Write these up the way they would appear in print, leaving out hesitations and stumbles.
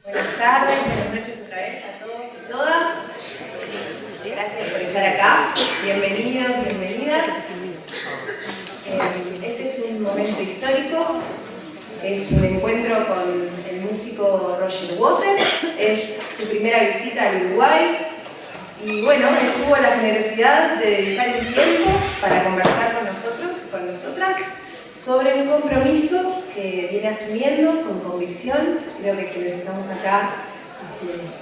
Buenas tardes, buenas noches otra vez a todos y todas. Gracias por estar acá. Bienvenidos, bienvenidas. Este es un momento histórico. Es un encuentro con el músico Roger Waters. Es su primera visita al Uruguay. Y bueno, él tuvo la generosidad de dedicar un tiempo para conversar con nosotros y con nosotras sobre un compromiso que viene asumiendo con convicción. Creo que quienes estamos acá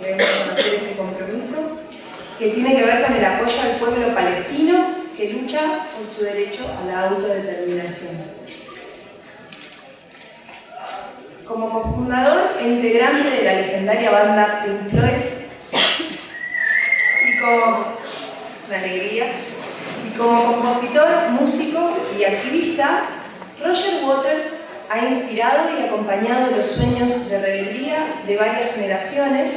debemos conocer ese compromiso, que tiene que ver con el apoyo al pueblo palestino que lucha por su derecho a la autodeterminación. Como cofundador e integrante de la legendaria banda Pink Floyd, y como compositor, músico y activista, Roger Waters ha inspirado y acompañado los sueños de rebeldía de varias generaciones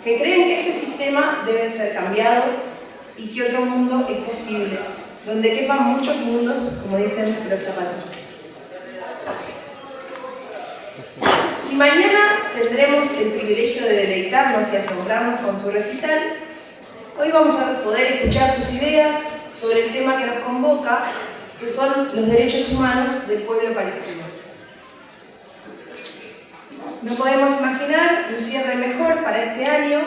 que creen que este sistema debe ser cambiado y que otro mundo es posible, donde quepan muchos mundos, como dicen los zapatistas. Si mañana tendremos el privilegio de deleitarnos y asombrarnos con su recital, hoy vamos a poder escuchar sus ideas sobre el tema que nos convoca, que son los derechos humanos del pueblo palestino. No podemos imaginar un cierre mejor para este año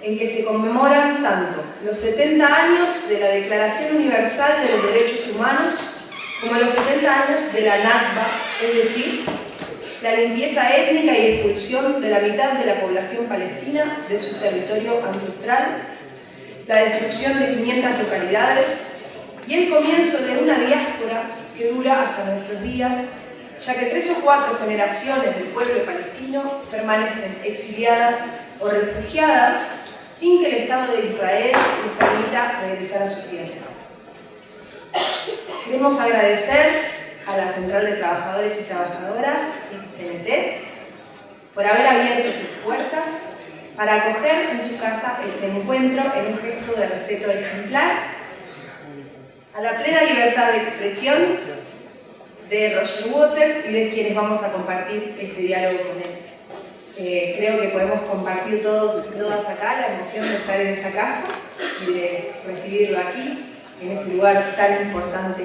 en que se conmemoran tanto los 70 años de la Declaración Universal de los Derechos Humanos como los 70 años de la Nakba, es decir, la limpieza étnica y expulsión de la mitad de la población palestina de su territorio ancestral, la destrucción de 500 localidades y el comienzo de una diáspora que dura hasta nuestros días, ya que 3 o 4 generaciones del pueblo palestino permanecen exiliadas o refugiadas sin que el Estado de Israel les permita regresar a su tierra. Queremos agradecer a la Central de Trabajadores y Trabajadoras, CNT, por haber abierto sus puertas para acoger en su casa este encuentro en un gesto de respeto ejemplar a la plena libertad de expresión de Roger Waters y de quienes vamos a compartir este diálogo con él. Creo que podemos compartir todos y todas acá la emoción de estar en esta casa y de recibirlo aquí, en este lugar tan importante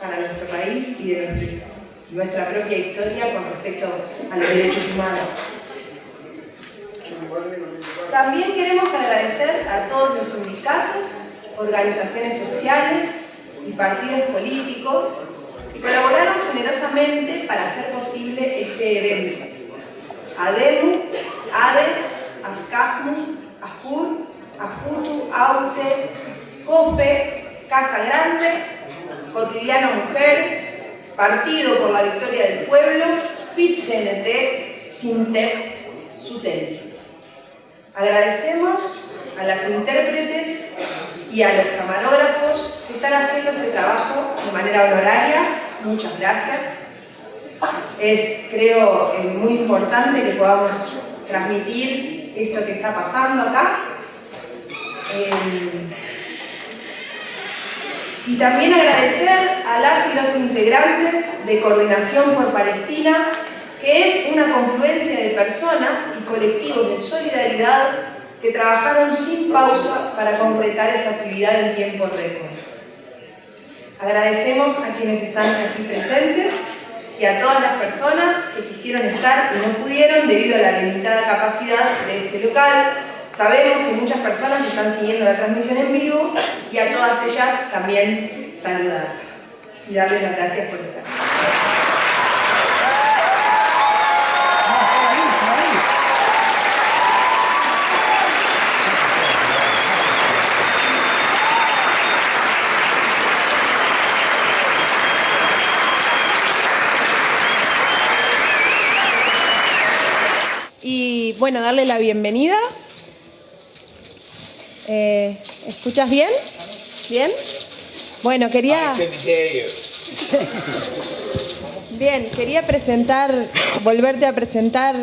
para nuestro país y de nuestra propia historia con respecto a los derechos humanos. También queremos agradecer a todos los sindicatos, organizaciones sociales y partidos políticos que colaboraron generosamente para hacer posible este evento. ADEMU, ADES, AFCASMU, AFUR, AFUTU, AUTE, COFE, Casa Grande, Cotidiano Mujer, Partido por la Victoria del Pueblo, PIT-CNT, SINTEP, SUTEL. Agradecemos a las intérpretes y a los camarógrafos que están haciendo este trabajo de manera honoraria. Muchas gracias. Es, creo, muy importante que podamos transmitir esto que está pasando acá. Y también agradecer a las y los integrantes de Coordinación por Palestina, que es una confluencia de personas y colectivos de solidaridad que trabajaron sin pausa para concretar esta actividad en tiempo récord. Agradecemos a quienes están aquí presentes y a todas las personas que quisieron estar y no pudieron debido a la limitada capacidad de este local. Sabemos que muchas personas están siguiendo la transmisión en vivo y a todas ellas también saludarlas y darles las gracias por estar. Y bueno, darle la bienvenida. ¿Escuchas bien? ¿Bien? Bueno, quería volverte a presentar,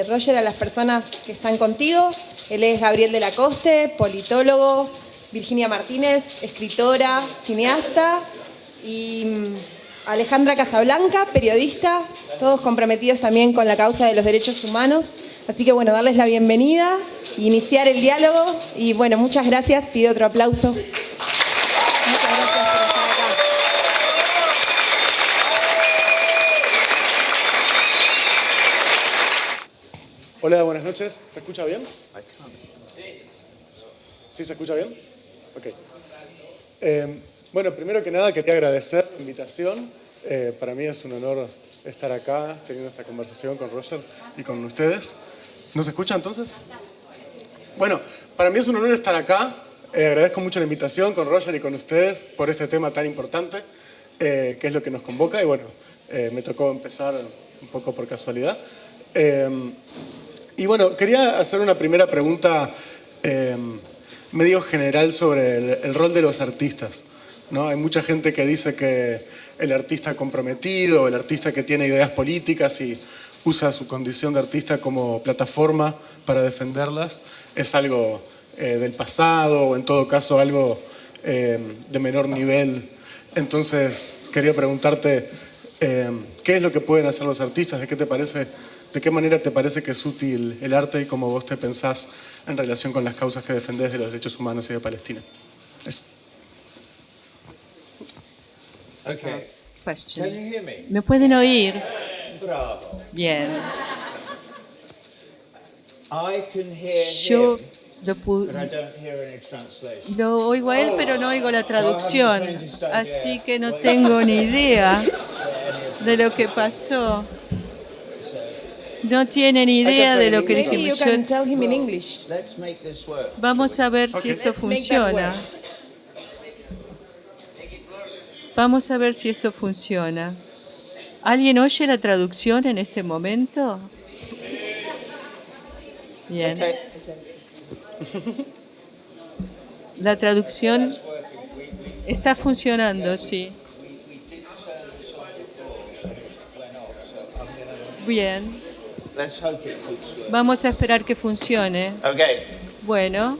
Roger, a las personas que están contigo. Él es Gabriel de la Coste, politólogo, Virginia Martínez, escritora, cineasta, y Alejandra Casablanca, periodista, todos comprometidos también con la causa de los derechos humanos. Así que bueno, darles la bienvenida, iniciar el diálogo y bueno, muchas gracias. Pido otro aplauso. Muchas gracias por estar acá. Hola, buenas noches. ¿Se escucha bien? ¿Sí se escucha bien? Ok. Bueno, primero que nada quería agradecer la invitación. Para mí es un honor estar acá teniendo esta conversación con Roger y con ustedes. ¿No se escucha entonces? Bueno, para mí es un honor estar acá. Agradezco mucho la invitación con Roger y con ustedes por este tema tan importante, que es lo que nos convoca. Y bueno, me tocó empezar un poco por casualidad. Y bueno, quería hacer una primera pregunta medio general sobre el rol de los artistas, ¿no? Hay mucha gente que dice que el artista comprometido, el artista que tiene ideas políticas y usa su condición de artista como plataforma para defenderlas, es algo del pasado o en todo caso algo de menor nivel. Entonces quería preguntarte qué es lo que pueden hacer los artistas, de qué manera te parece que es útil el arte y cómo vos te pensás en relación con las causas que defendés de los derechos humanos y de Palestina. Eso. Okay. Question. Can you hear me? ¿Me pueden oír? Bravo. Bien. I can hear Yo him, lo, but I don't hear any translation. lo oigo a él, pero no oigo la traducción. Así que no tengo ni idea de lo que pasó. No tiene ni idea de lo que Maybe you dijimos. can tell him in English. Let's make this work. Vamos a ver si esto funciona. Vamos a ver si esto funciona. ¿Alguien oye la traducción en este momento? Bien. Okay. La traducción está funcionando, sí. Bien. Let's hope it keeps working. Vamos a esperar que funcione. Okay. Bueno,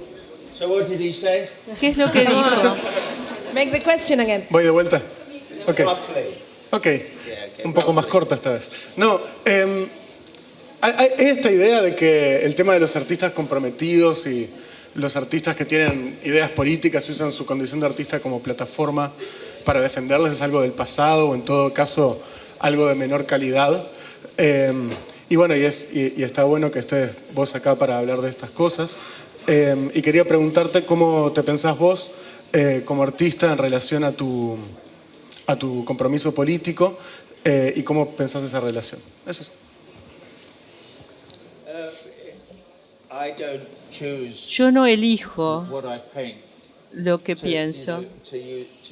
So what did he say? ¿qué es lo que dijo? Make the question again. ¿Voy de vuelta? Ok. Roughly. Ok. Yeah, Un poco más corta esta vez. No, hay esta idea de que el tema de los artistas comprometidos y los artistas que tienen ideas políticas y usan su condición de artista como plataforma para defenderles es algo del pasado o en todo caso algo de menor calidad. Y bueno, y está bueno que estés vos acá para hablar de estas cosas. Y quería preguntarte cómo te pensás vos como artista en relación a tu compromiso político y cómo pensás esa relación. Es eso. I don't choose Yo no elijo what I paint. lo que To, pienso. to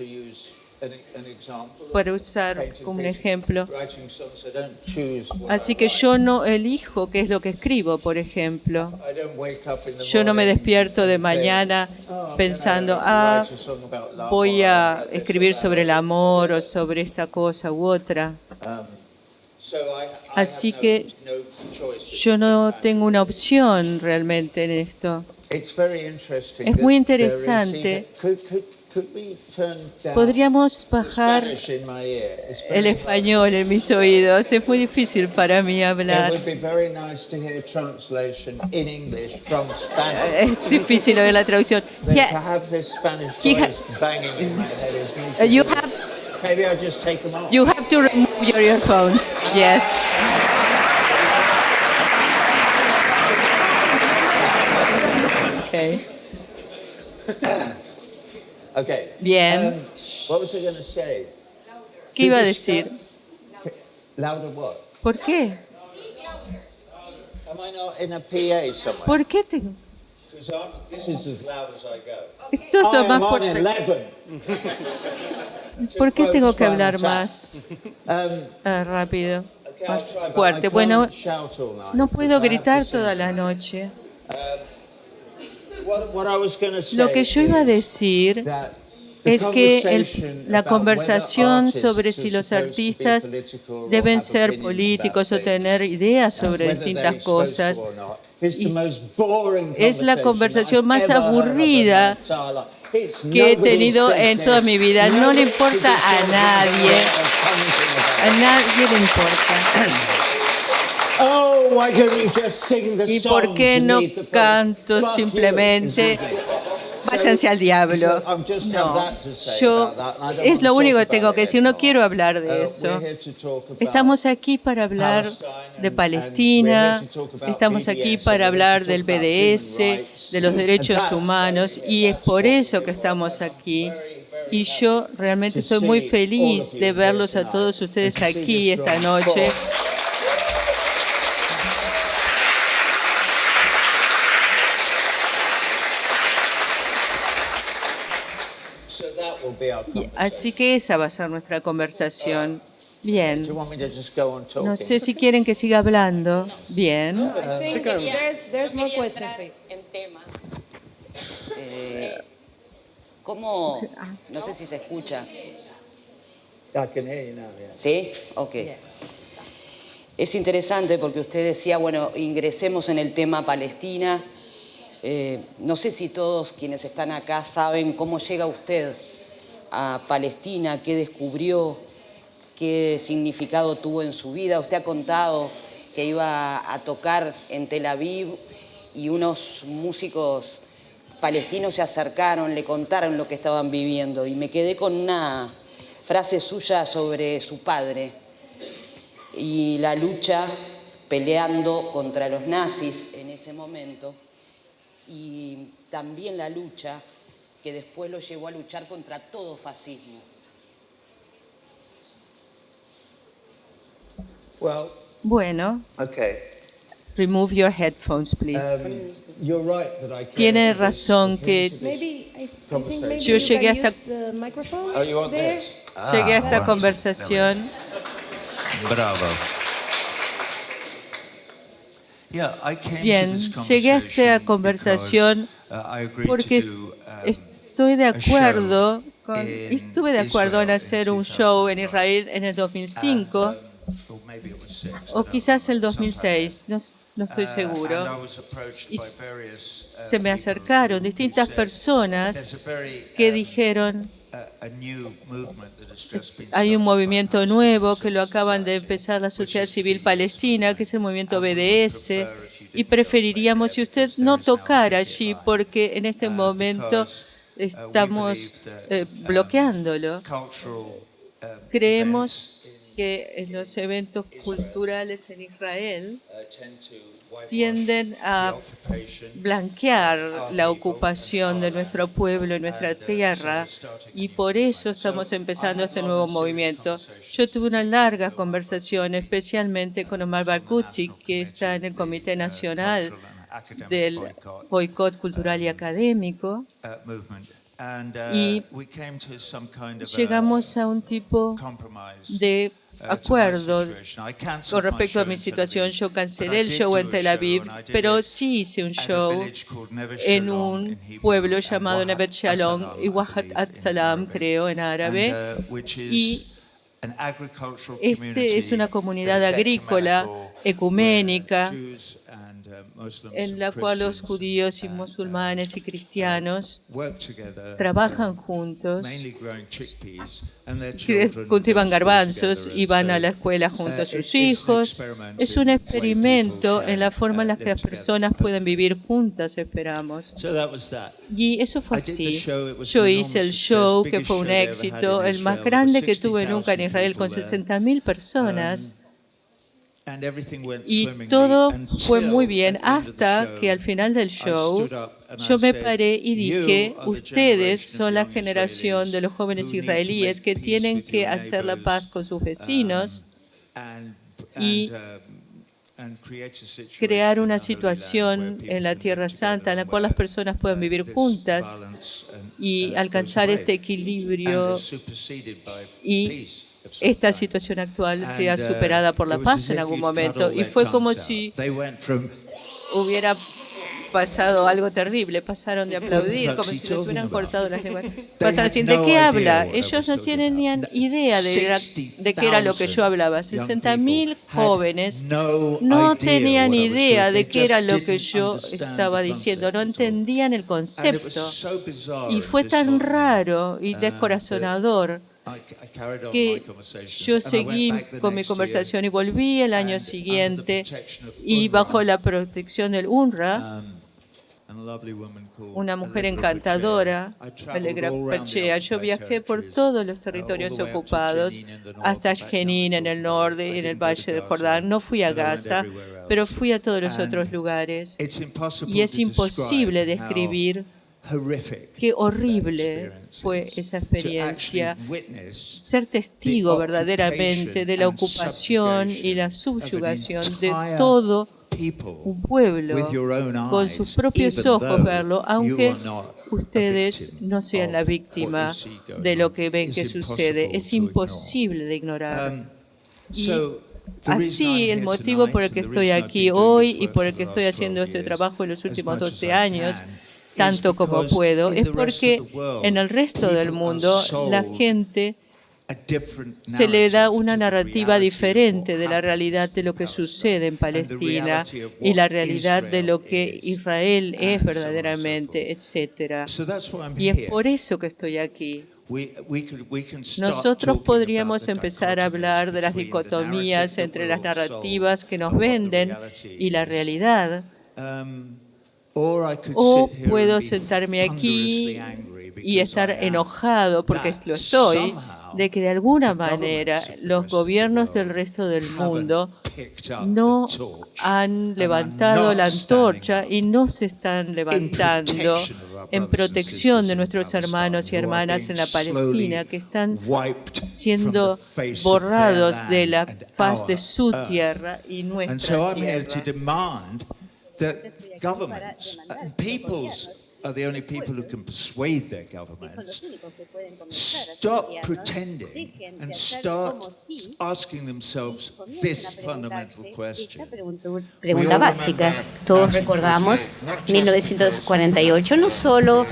use an example. Para usar Painting como un pictures, ejemplo. writing songs, I don't choose what Así I que write. yo no elijo qué es lo que escribo, por ejemplo. I don't wake up in the Yo no me morning despierto de and think, mañana "Oh, pensando, I'm gonna write a song about love, voy or a about this or escribir that." sobre el amor o sobre esta cosa u otra. So I Así have que no choice. yo no tengo una opción realmente en esto. It's very interesting Es that muy there is interesante. even- Could we turn down Podríamos bajar Spanish in my ear? It's el very español en mis oídos. Es muy difícil para mí It hablar. would be very nice to hear translation in English from Spanish. Es difícil oír la traducción. Then Yeah, to have this Spanish he voice banging in my head is you beautiful. have Maybe I'll just take them off. You have to remove your earphones. Yes. Okay. Okay. Bien. What was I going to say? ¿Qué iba a decir? Louder what? ¿Por qué? Am I not in a PA somewhere? ¿Por qué tengo? Because this is as loud as I go. Esto es I lo am más on fuerte. 11. ¿Por qué tengo que hablar más Um, rápido? okay, Más I'll try, but I fuerte. can't Bueno, shout all night no because puedo I have gritar to sing. toda la noche. What I was going to say Lo que yo iba a is decir that the es que conversation la about conversación whether sobre artists si are los supposed to be artistas political or deben have ser opinions políticos o about tener ideas things, sobre whether they're distintas supposed to cosas. or not, is the Y most boring es la conversación más I've ever heard of in aburrida my entire life. It's que he nobody's tenido en toda business. mi vida. No le Nobody's importa a business nadie. or something about A nadie le importa. Oh, why don't you just sing the ¿Y por songs qué and no leave the praise? canto Fuck you, simplemente? isn't it? Váyanse al diablo. So, just have No, that to say yo about that, and I don't es want lo to único que talk tengo about que it decir, no anymore. quiero hablar de We're eso. here to talk about Estamos aquí para hablar Palestine de and Palestina, we're here to talk about estamos aquí BDS, para and we're here hablar to del talk about BDS, human rights. de los derechos And that's humanos, why y es that's por what eso we're que here estamos for. aquí. Very, Y yo realmente estoy muy feliz de verlos a todos ustedes aquí esta noche. So that will be our Así que esa va a ser nuestra conversación. Bien. Do you want me to just go on talking? No sé si quieren que siga hablando. Bien. There's more questions for you. En tema. ¿Cómo? No sé si se escucha. I can hear you now, yeah. ¿Sí? Ok. Es interesante porque usted decía, bueno, ingresemos en el tema Palestina. No sé si todos quienes están acá saben cómo llega usted a Palestina, qué descubrió, qué significado tuvo en su vida. Usted ha contado que iba a tocar en Tel Aviv y unos músicos palestinos se acercaron, le contaron lo que estaban viviendo y me quedé con una frase suya sobre su padre y la lucha peleando contra los nazis en ese momento y también la lucha que después lo llevó a luchar contra todo fascismo. Well, Bueno, okay. remove your headphones, please. You're right that I came Tiene to this- razón que Maybe I think maybe Yo you llegué can hasta- use the microphone Oh, you want there. this? llegué a esta conversación. Bravo. Yeah, I came Bien, to this llegué a esta conversation conversación because, I agreed porque to do, estoy de a acuerdo show con, in estuve de acuerdo en Israel hacer in un show en 2005. Israel en el 2005 or maybe it was 6, I o don't quizás el know, sometime 2006, no estoy then. seguro. And I was approached Y by various, se me people acercaron who distintas said, personas "There's a very, que dijeron, a new movement that has just been hay un started by movimiento Palestinian nuevo que Civil lo acaban de Society, empezar la which sociedad is civil the palestina, que es el movimiento and we would BDS, prefer if you y didn't go preferiríamos si there usted because there no is now a tocara ticket allí line. porque en este momento Because, we estamos believe that, bloqueándolo. cultural, Creemos events que en los eventos culturales en Israel tend to whitewash tienden a the occupation. blanquear la ocupación de nuestro pueblo y nuestra tierra y por eso estamos empezando este nuevo movimiento. Yo tuve una larga conversación especialmente con Omar Barghouti, que está en el Comité Nacional del Boicot Cultural y Académico, movement. And, y we came to some kind of llegamos a un tipo compromise. de To my acuerdo situation. I cancelled con my respecto a show mi in Tel situación. Aviv, Yo but cancelé I el did show do en a Tel show, Aviv, and I did pero it sí hice un at a show village called Neve en Shalom un in Hebrew, pueblo and llamado Wahat Nevet Shalom Salam, y I Wahat believe, At in Salam, Arabic. creo, en árabe. And, which Y is an agricultural este es una community comunidad that is agrícola, ecumenical, ecuménica, where Jews and, Muslims en la and cual los Christians judíos y musulmanes y cristianos work together, trabajan juntos, mainly growing chickpeas, and their que children cultivan go to school garbanzos together, y van and a la so, escuela junto a sus it's an hijos. experiment Es in un way experimento people en la can, forma en la que live las together, personas pueden hopefully. vivir juntas, esperamos. So that was that. Y eso fue I did the así. show, it was Yo an hice el enormous show, success, que biggest fue un show they ever had éxito, in el más Israel. grande There que were tuve nunca en 60,000 Israel, con people there. 60.000 personas. And everything went Y swimmingly todo until fue muy bien at the end of the hasta show, que al final del I show stood up and I yo me said, paré y dije, "You are the ustedes generation son of la young generación de los Israelis jóvenes who need to israelíes make que peace tienen with que your hacer la neighbors, paz con sus vecinos and y create a situation crear in una the Holy Land situación where people en la can live Tierra together Santa en la and cual las where, personas puedan vivir this juntas violence y goes alcanzar away este and equilibrio is superseded by y peace of some esta kind. situación actual And, sea superada por la it was paz as en if algún you'd cut momento. all Y their fue como tongues out. si They went from hubiera pasado algo terrible, pasaron de aplaudir What the como fuck's si he les talking hubieran about? cortado las lenguas. They Pasaron had sin ¿de no qué idea habla? what I Ellos was no talking tienen ni about. idea de qué era lo que yo hablaba. 60.000 jóvenes no tenían idea de qué era lo que yo estaba diciendo, no entendían el concepto. Y fue tan raro y descorazonador carried on que my conversations, yo and I went seguí back the con mi next conversación y year, volví el año and siguiente under the protection of y UNRWA, bajo la protección del UNRWA, and a lovely woman called una mujer Allegra encantadora, Pachea. I traveled Allegra all around the Pachea. Yo occupied viajé por territories, todos los all territorios the way up to ocupados, Jenin in the north, hasta back down to Jenin en el Jordan. norte I y en el didn't go valle to de Gaza, Jordán. No fui a but I went Gaza, everywhere else. pero fui a todos los And otros lugares. it's impossible Y es to imposible describe how describir horrific qué that horrible experience fue is. esa To experiencia. actually witness Ser testigo the verdaderamente de la occupation ocupación and y la subjugation subyugación de of an entire todo people un pueblo, with your own con eyes, sus propios even ojos though verlo, you aunque are not a ustedes victim no sean la of what víctima you see going de lo on. que ven It's que sucede. impossible Es to ignore. imposible de ignorar. Y So, the reason I'm así, el here motivo por el tonight que and the estoy reason I've aquí been doing hoy this y work por for el the que estoy last haciendo 12 este years, trabajo en los as últimos much as 12 I años, can, tanto is como because puedo, in es the rest porque of the world, en el resto del people mundo are la sold gente a different se le da narrative una to the narrativa reality of diferente what de la happens realidad de lo que in sucede en Palestine, and the Palestina reality of y la what realidad de lo que Israel is, Israel es and so on and so verdaderamente, forth. etcétera. So that's why I'm Y es here. por eso que estoy aquí. We can start Nosotros talking podríamos about the empezar a hablar de las dichotomies between the dicotomías narrative entre that las we're all sold narrativas que nos and what the venden reality y la is. realidad. Or I could O sit here puedo and be sentarme aquí thunderously angry y because estar I am enojado, porque that lo estoy, somehow de que de alguna the manera governments of the los rest of the gobiernos del world resto del haven't mundo picked up no the torch han and levantado are la not antorcha standing y no se están levantando protection of our en brothers and protección sisters de in nuestros Palestine hermanos y who are hermanas being en la Palestina, que están wiped from siendo the face of borrados their de la land and faz de our su earth. tierra y And nuestra so I'm here to tierra. demand that governments and peoples are the only people who can persuade their governments stop pretending and start asking themselves this fundamental question. Pregunta básica. Todos recordamos 1948, no solo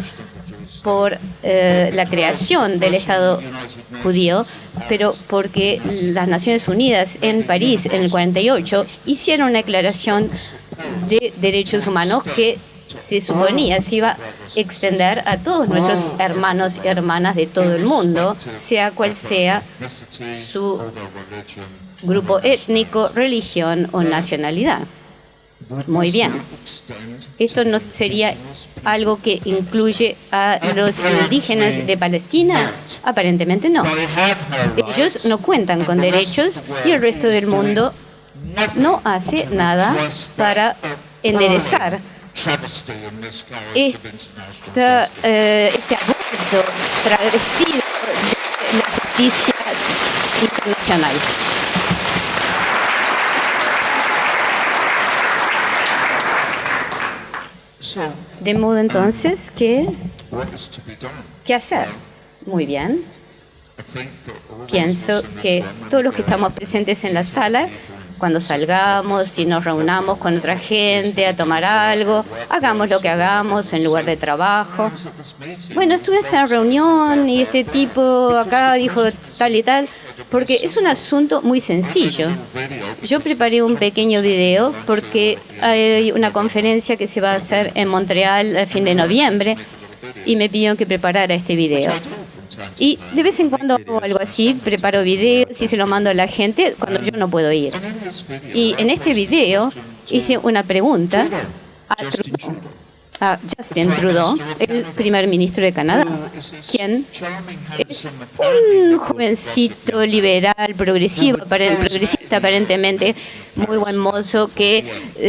por la creación del Estado judío, pero porque las Naciones Unidas en París en el 48 hicieron una declaración de derechos humanos que se suponía se iba a extender a todos nuestros hermanos y hermanas de todo el mundo, sea cual sea su grupo étnico, religión o nacionalidad. Muy bien. ¿Esto no sería algo que incluye a los indígenas de Palestina? Aparentemente no. Ellos no cuentan con derechos y el resto del mundo no hace nada para enderezar este aborto travestido de la justicia internacional. De modo entonces que, ¿qué hacer? Muy bien. Pienso que todos los que estamos presentes en la sala, cuando salgamos y nos reunamos con otra gente a tomar algo, hagamos lo que hagamos en lugar de trabajo. Bueno, estuve en esta reunión y este tipo acá dijo tal y tal, porque es un asunto muy sencillo. Yo preparé un pequeño video porque hay una conferencia que se va a hacer en Montreal al fin de noviembre y me pidieron que preparara este video. Y de vez en cuando hago algo así, preparo videos y se lo mando a la gente cuando yo no puedo ir. Y en este video hice una pregunta a Justin Trudeau, el primer ministro de Canadá, quien es un jovencito liberal, progresista aparentemente, muy buen mozo, que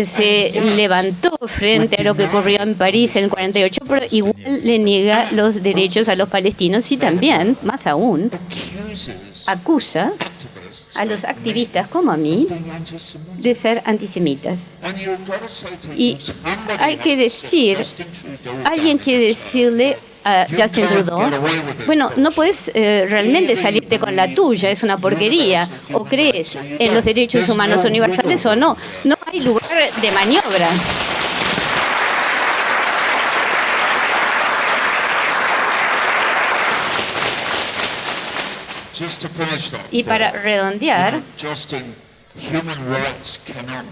se levantó frente a lo que ocurrió en París en el 48, pero igual le niega los derechos a los palestinos y también, más aún, acusa a los activistas como a mí de ser antisemitas. Y hay que decir, alguien quiere decirle a Justin Trudeau, bueno, no puedes realmente salirte con la tuya, es una porquería, o crees en los derechos humanos universales o no, no hay lugar de maniobra. Y para redondear,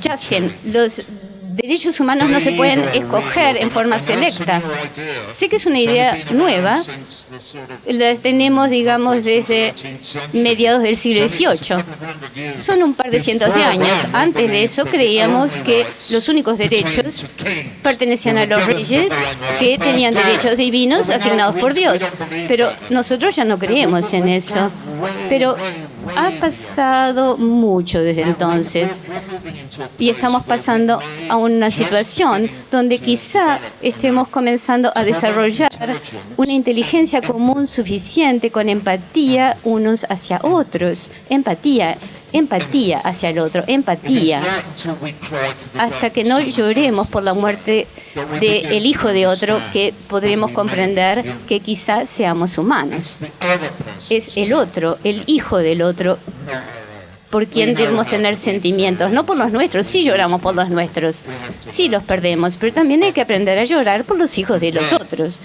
Justin, los derechos humanos no se pueden escoger en forma selecta. Sé que es una idea nueva, la tenemos, digamos, desde mediados del siglo XVIII. Son un par de cientos de años. Antes de eso creíamos que los únicos derechos pertenecían a los reyes, que tenían derechos divinos asignados por Dios. Pero nosotros ya no creemos en eso. Pero ha pasado mucho desde entonces y estamos pasando a una situación donde quizá estemos comenzando a desarrollar una inteligencia común suficiente con empatía unos hacia otros. Empatía hacia el otro, empatía. Hasta que no lloremos por la muerte del hijo de otro, que podremos comprender que quizá seamos humanos. Es el otro, el hijo del otro, por quien debemos tener sentimientos, no por los nuestros. Sí lloramos por los nuestros, sí los perdemos, pero también hay que aprender a llorar por los hijos de los otros.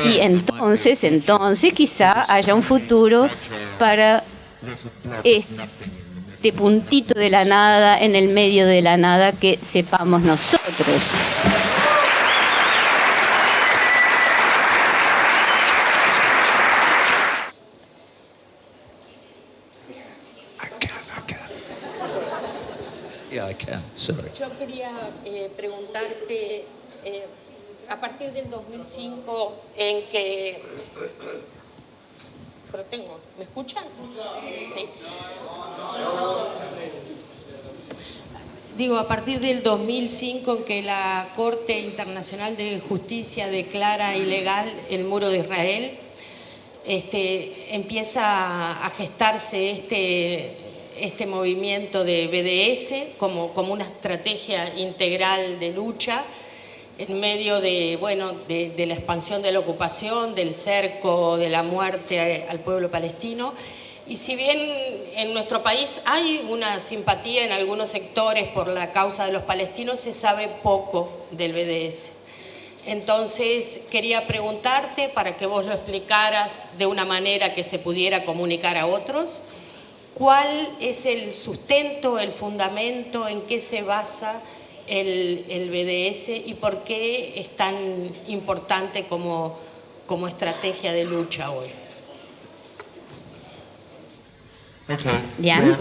Y entonces quizá haya un futuro para este puntito de la nada, en el medio de la nada, que sepamos nosotros. Yo quería preguntarte, a partir del 2005, en que... ¿Me escuchan? Sí. Digo, a partir del 2005, en que la Corte Internacional de Justicia declara ilegal el Muro de Israel, empieza a gestarse este movimiento de BDS como una estrategia integral de lucha en medio de la expansión de la ocupación, del cerco, de la muerte al pueblo palestino. Y si bien en nuestro país hay una simpatía en algunos sectores por la causa de los palestinos, se sabe poco del BDS. Entonces quería preguntarte, para que vos lo explicaras de una manera que se pudiera comunicar a otros, ¿cuál es el sustento, el fundamento, en qué se basa el BDS y por qué es tan importante como estrategia de lucha hoy? Bien.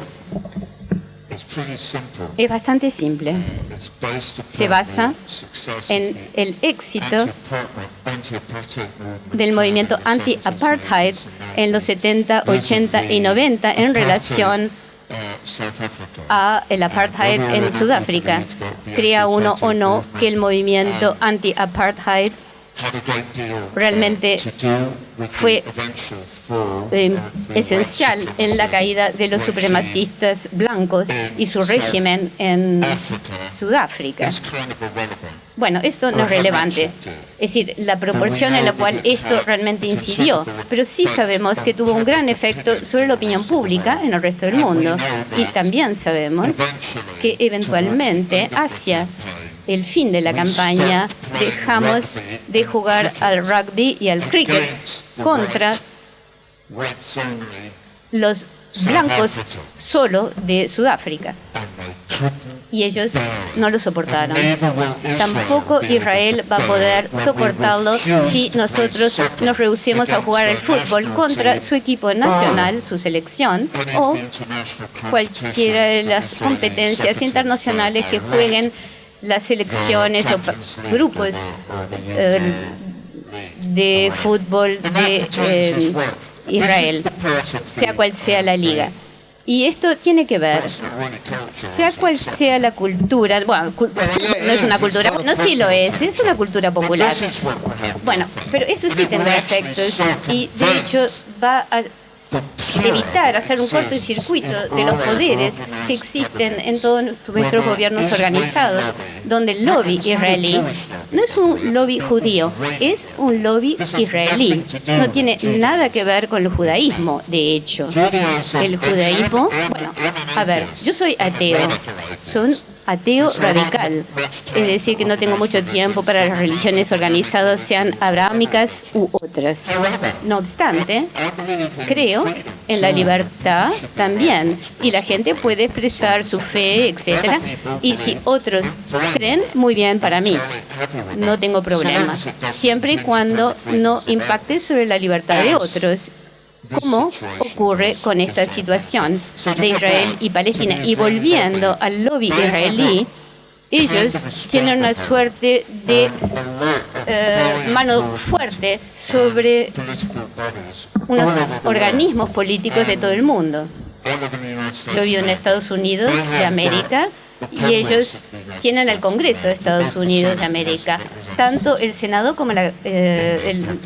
Es bastante simple. Se basa en el éxito del movimiento anti-apartheid en los 70, 80 y 90 en relación a el apartheid en Sudáfrica. Crea uno o no que el movimiento anti-apartheid realmente fue esencial en la caída de los supremacistas blancos y su régimen en Sudáfrica. Bueno, eso no es relevante. Es decir, la proporción en la cual esto realmente incidió. Pero sí sabemos que tuvo un gran efecto sobre la opinión pública en el resto del mundo. Y también sabemos que eventualmente, hacia el fin de la campaña, dejamos de jugar al rugby y al cricket contra los blancos solo de Sudáfrica. Y ellos no lo soportaron. Tampoco Israel va a poder soportarlo si nosotros nos rehusemos a jugar al fútbol contra su equipo nacional, su selección, o cualquiera de las competencias internacionales que jueguen las selecciones o grupos de fútbol de Israel, sea cual sea la liga. Y esto tiene que ver, sea cual sea la cultura, bueno, no es una cultura, no, sí lo es una cultura popular. Bueno, pero eso sí tendrá efectos y de hecho va a evitar hacer un cortocircuito de los poderes que existen en todos nuestros gobiernos organizados, donde el lobby israelí no es un lobby judío, es un lobby israelí. No tiene nada que ver con el judaísmo, de hecho. El judaísmo, bueno, a ver, yo soy ateo, son ateo radical, es decir, que no tengo mucho tiempo para las religiones organizadas, sean abrahámicas u otras. No obstante, creo en la libertad también, y la gente puede expresar su fe, etc. Y si otros creen, muy bien para mí, no tengo problema, siempre y cuando no impacte sobre la libertad de otros, como ocurre con esta situación de Israel y Palestina. Y volviendo al lobby israelí, ellos tienen una suerte de mano fuerte sobre unos organismos políticos de todo el mundo. Yo vivo en Estados Unidos de América y ellos tienen el Congreso de Estados Unidos de América, tanto el Senado como el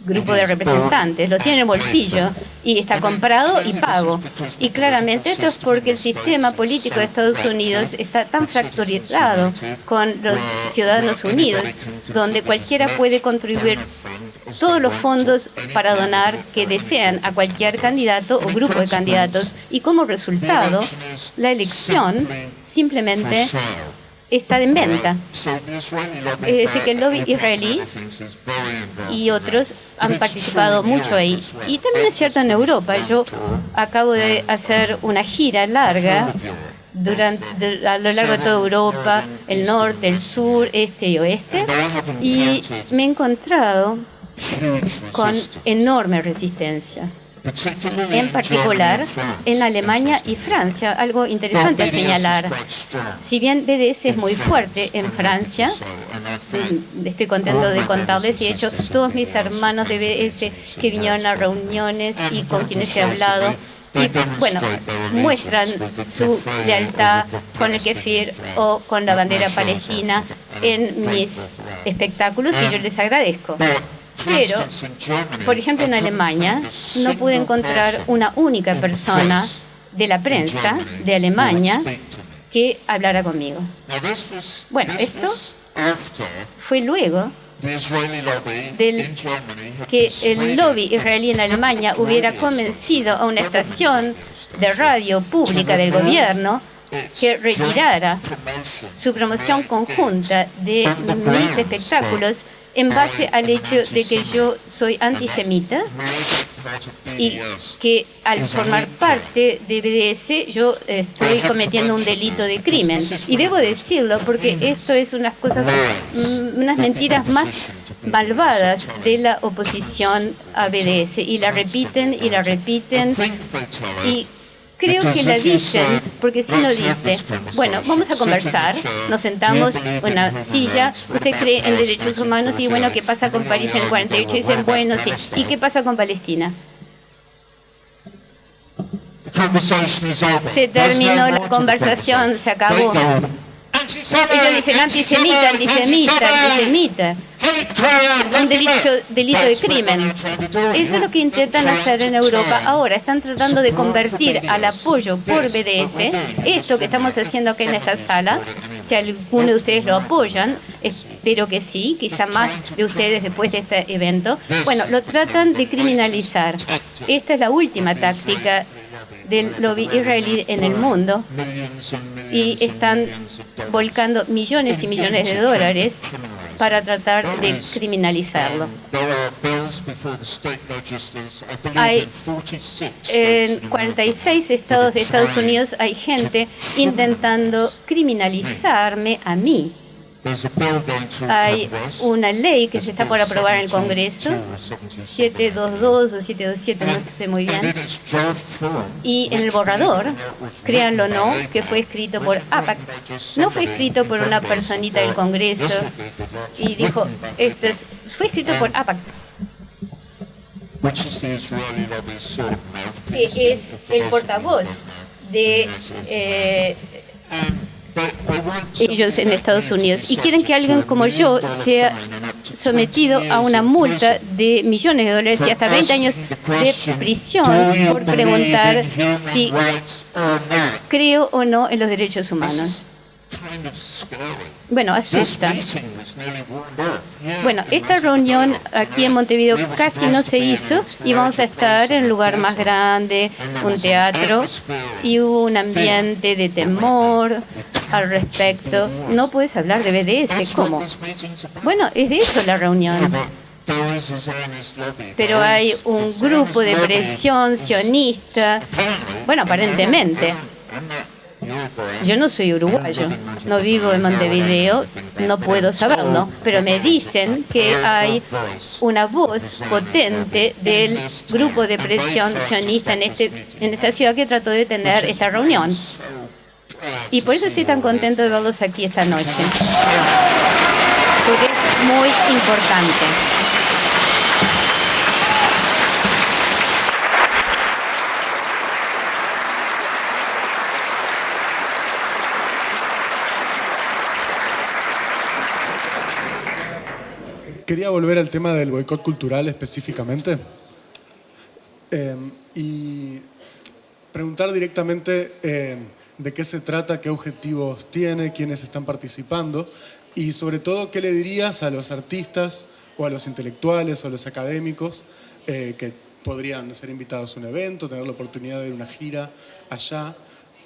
grupo de representantes, lo tiene en el bolsillo y está comprado y pago. Y claramente esto es porque el sistema político de Estados Unidos está tan fracturado con los Ciudadanos Unidos, donde cualquiera puede contribuir todos los fondos para donar que desean a cualquier candidato o grupo de candidatos, y como resultado, la elección simplemente está en venta. Es decir, que el lobby israelí y otros han participado mucho ahí. Y también es cierto en Europa. Yo acabo de hacer una gira larga a lo largo de toda Europa, el norte, el sur, este y oeste, y me he encontrado con enorme resistencia. En particular en Alemania y Francia, algo interesante a señalar. Si bien BDS es muy fuerte en Francia, estoy contento de contarles, y de hecho todos mis hermanos de BDS que vinieron a reuniones y con quienes he hablado, y bueno, muestran su lealtad con el kefir o con la bandera palestina en mis espectáculos, y yo les agradezco. Pero, por ejemplo, en Alemania no pude encontrar una única persona de la prensa de Alemania que hablara conmigo. Bueno, esto fue luego del que el lobby israelí en Alemania hubiera convencido a una estación de radio pública del gobierno que retirara su promoción conjunta de mis espectáculos en base al hecho de que yo soy antisemita y que al formar parte de BDS yo estoy cometiendo un delito de crimen. Y debo decirlo porque esto es unas cosas, unas mentiras más malvadas de la oposición a BDS, y la repiten y la repiten, y creo que la dicen, porque si uno dice, bueno, vamos a conversar, nos sentamos en una silla, usted cree en derechos humanos, y bueno, ¿qué pasa con París en el 48? Y dicen, bueno, sí, ¿y qué pasa con Palestina? Se terminó la conversación, se acabó. Ellos dicen antisemita, antisemita, antisemita. Un delito de crimen. Eso es lo que intentan hacer en Europa ahora. Están tratando de convertir al apoyo por BDS, esto que estamos haciendo aquí en esta sala, si alguno de ustedes lo apoyan, espero que sí, quizá más de ustedes después de este evento, bueno, lo tratan de criminalizar. Esta es la última táctica del lobby israelí en el mundo, y están volcando millones y millones de dólares para tratar de criminalizarlo. Hay en 46 estados de Estados Unidos hay gente intentando criminalizarme a mí. Hay una ley que se está por aprobar en el Congreso, 722 o 727, no sé muy bien. Y en el borrador, créanlo o no, que fue escrito por AIPAC, no fue escrito por una personita del Congreso, y dijo, fue escrito por AIPAC, que es el portavoz de ellos en Estados Unidos, y quieren que alguien como yo sea sometido a una multa de millones de dólares y hasta 20 años de prisión por preguntar si creo o no en los derechos humanos. Bueno, asusta. Bueno, esta reunión aquí en Montevideo casi no se hizo y vamos a estar en un lugar más grande, un teatro, y hubo un ambiente de temor al respecto. No puedes hablar de BDS, ¿cómo? Bueno, es de eso la reunión. Pero hay un grupo de presión sionista, bueno, aparentemente. Yo no soy uruguayo, no vivo en Montevideo, no puedo saberlo, pero me dicen que hay una voz potente del grupo de presión sionista en esta ciudad que trató de tener esta reunión. Y por eso estoy tan contento de verlos aquí esta noche, porque es muy importante. Quería volver al tema del boicot cultural específicamente y preguntar directamente de qué se trata, qué objetivos tiene, quiénes están participando y sobre todo qué le dirías a los artistas o a los intelectuales o a los académicos que podrían ser invitados a un evento, tener la oportunidad de ir a una gira allá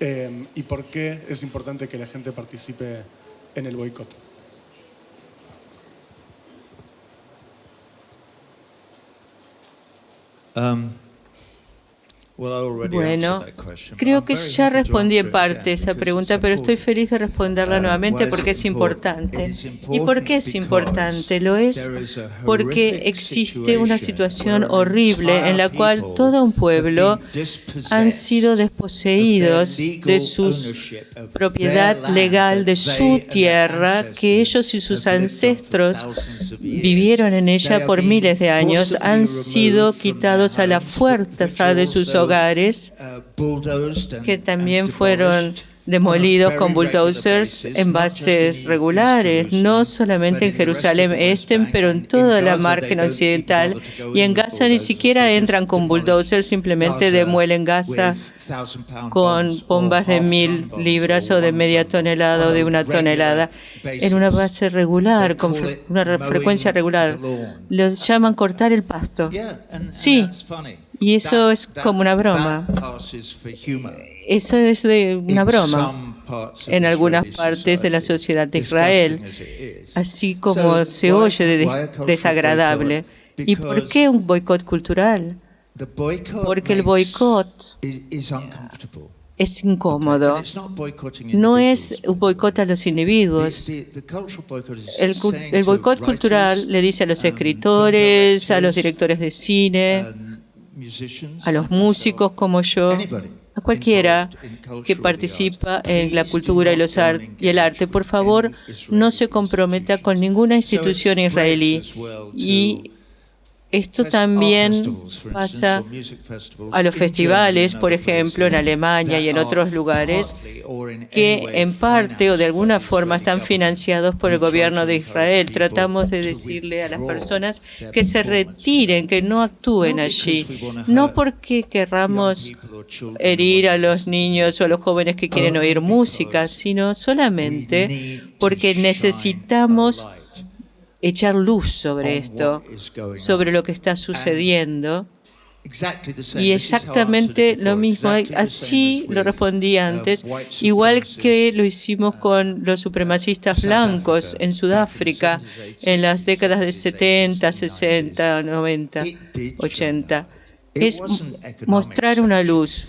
y por qué es importante que la gente participe en el boicot. Bueno, creo que ya respondí en parte esa pregunta, pero estoy feliz de responderla nuevamente porque es importante. ¿Y por qué es importante? Lo es porque existe una situación horrible en la cual todo un pueblo han sido desposeídos de su propiedad legal, de su tierra, que ellos y sus ancestros vivieron en ella por miles de años, han sido quitados a la fuerza de sus hogares, que también fueron demolidos con bulldozers en bases regulares, no solamente en Jerusalén Este, pero en toda la margen occidental. Y en Gaza ni siquiera entran con bulldozers, simplemente demuelen Gaza con bombas de 1000 libras o de media tonelada o de 1 tonelada en una base regular, con una frecuencia regular. Lo llaman cortar el pasto. Sí. Y eso es como una broma. Eso es de una broma en algunas partes de la sociedad de Israel, así como se oye de desagradable. ¿Y por qué un boicot cultural? Porque el boicot es incómodo. No es un boicot a los individuos. El boicot cultural le dice a los escritores, a los directores de cine, a los músicos como yo, a cualquiera que participa en la cultura y el arte, por favor, no se comprometa con ninguna institución israelí. Y esto también pasa a los festivales, por ejemplo, en Alemania y en otros lugares, que en parte o de alguna forma están financiados por el gobierno de Israel. Tratamos de decirle a las personas que se retiren, que no actúen allí, no porque querramos herir a los niños o a los jóvenes que quieren oír música, sino solamente porque necesitamos echar luz sobre esto, sobre lo que está sucediendo. Y exactamente lo mismo, así lo respondí antes, igual que lo hicimos con los supremacistas blancos en Sudáfrica en las décadas de 70, 60, 90, 80. Es mostrar una luz.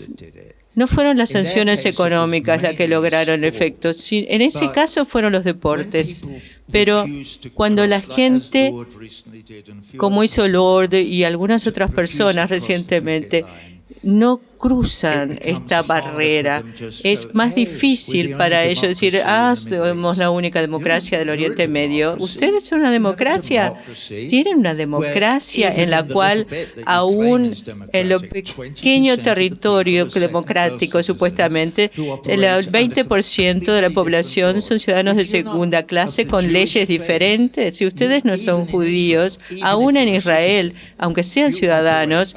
No fueron las sanciones económicas las que lograron efecto. En ese caso fueron los deportes. Pero cuando la gente, como hizo Lord y algunas otras personas recientemente, no cruzan esta barrera, es más difícil para ellos decir, somos la única democracia del Oriente Medio. ¿Ustedes son una democracia? Tienen una democracia en la cual aún en lo pequeño territorio democrático, supuestamente, el 20% de la población son ciudadanos de segunda clase con leyes diferentes. Si ustedes no son judíos, aún en Israel, aunque sean ciudadanos,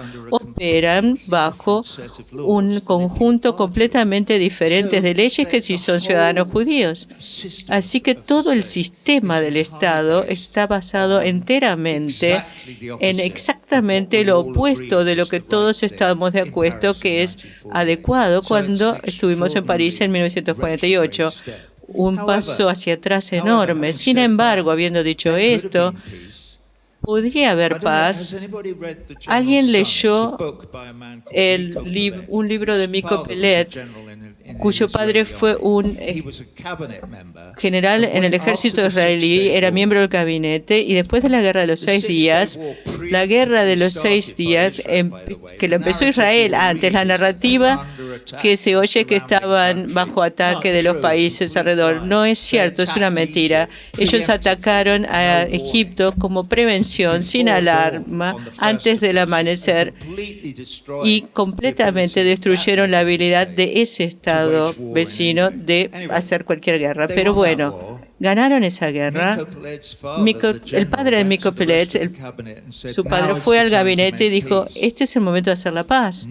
operan bajo un conjunto completamente diferente de leyes que si son ciudadanos judíos. Así que todo el sistema del Estado está basado enteramente en exactamente lo opuesto de lo que todos estábamos de acuerdo que es adecuado cuando estuvimos en París en 1948. Un paso hacia atrás enorme. Sin embargo, habiendo dicho esto, podría haber paz. ¿Alguien leyó un libro de Miko Peled, cuyo padre fue un general en el ejército israelí, era miembro del gabinete, y después de la guerra de los 6 días, la guerra de los 6 días, que lo empezó Israel antes, la narrativa que se oye que estaban bajo ataque de los países alrededor, no es cierto, es una mentira. Ellos atacaron a Egipto como prevención, sin alarma, antes del amanecer, y completamente destruyeron la habilidad de ese Estado vecino de hacer cualquier guerra. Pero bueno, ganaron esa guerra. El padre de Miko Peled, su padre fue al gabinete y dijo, este es el momento de hacer la paz.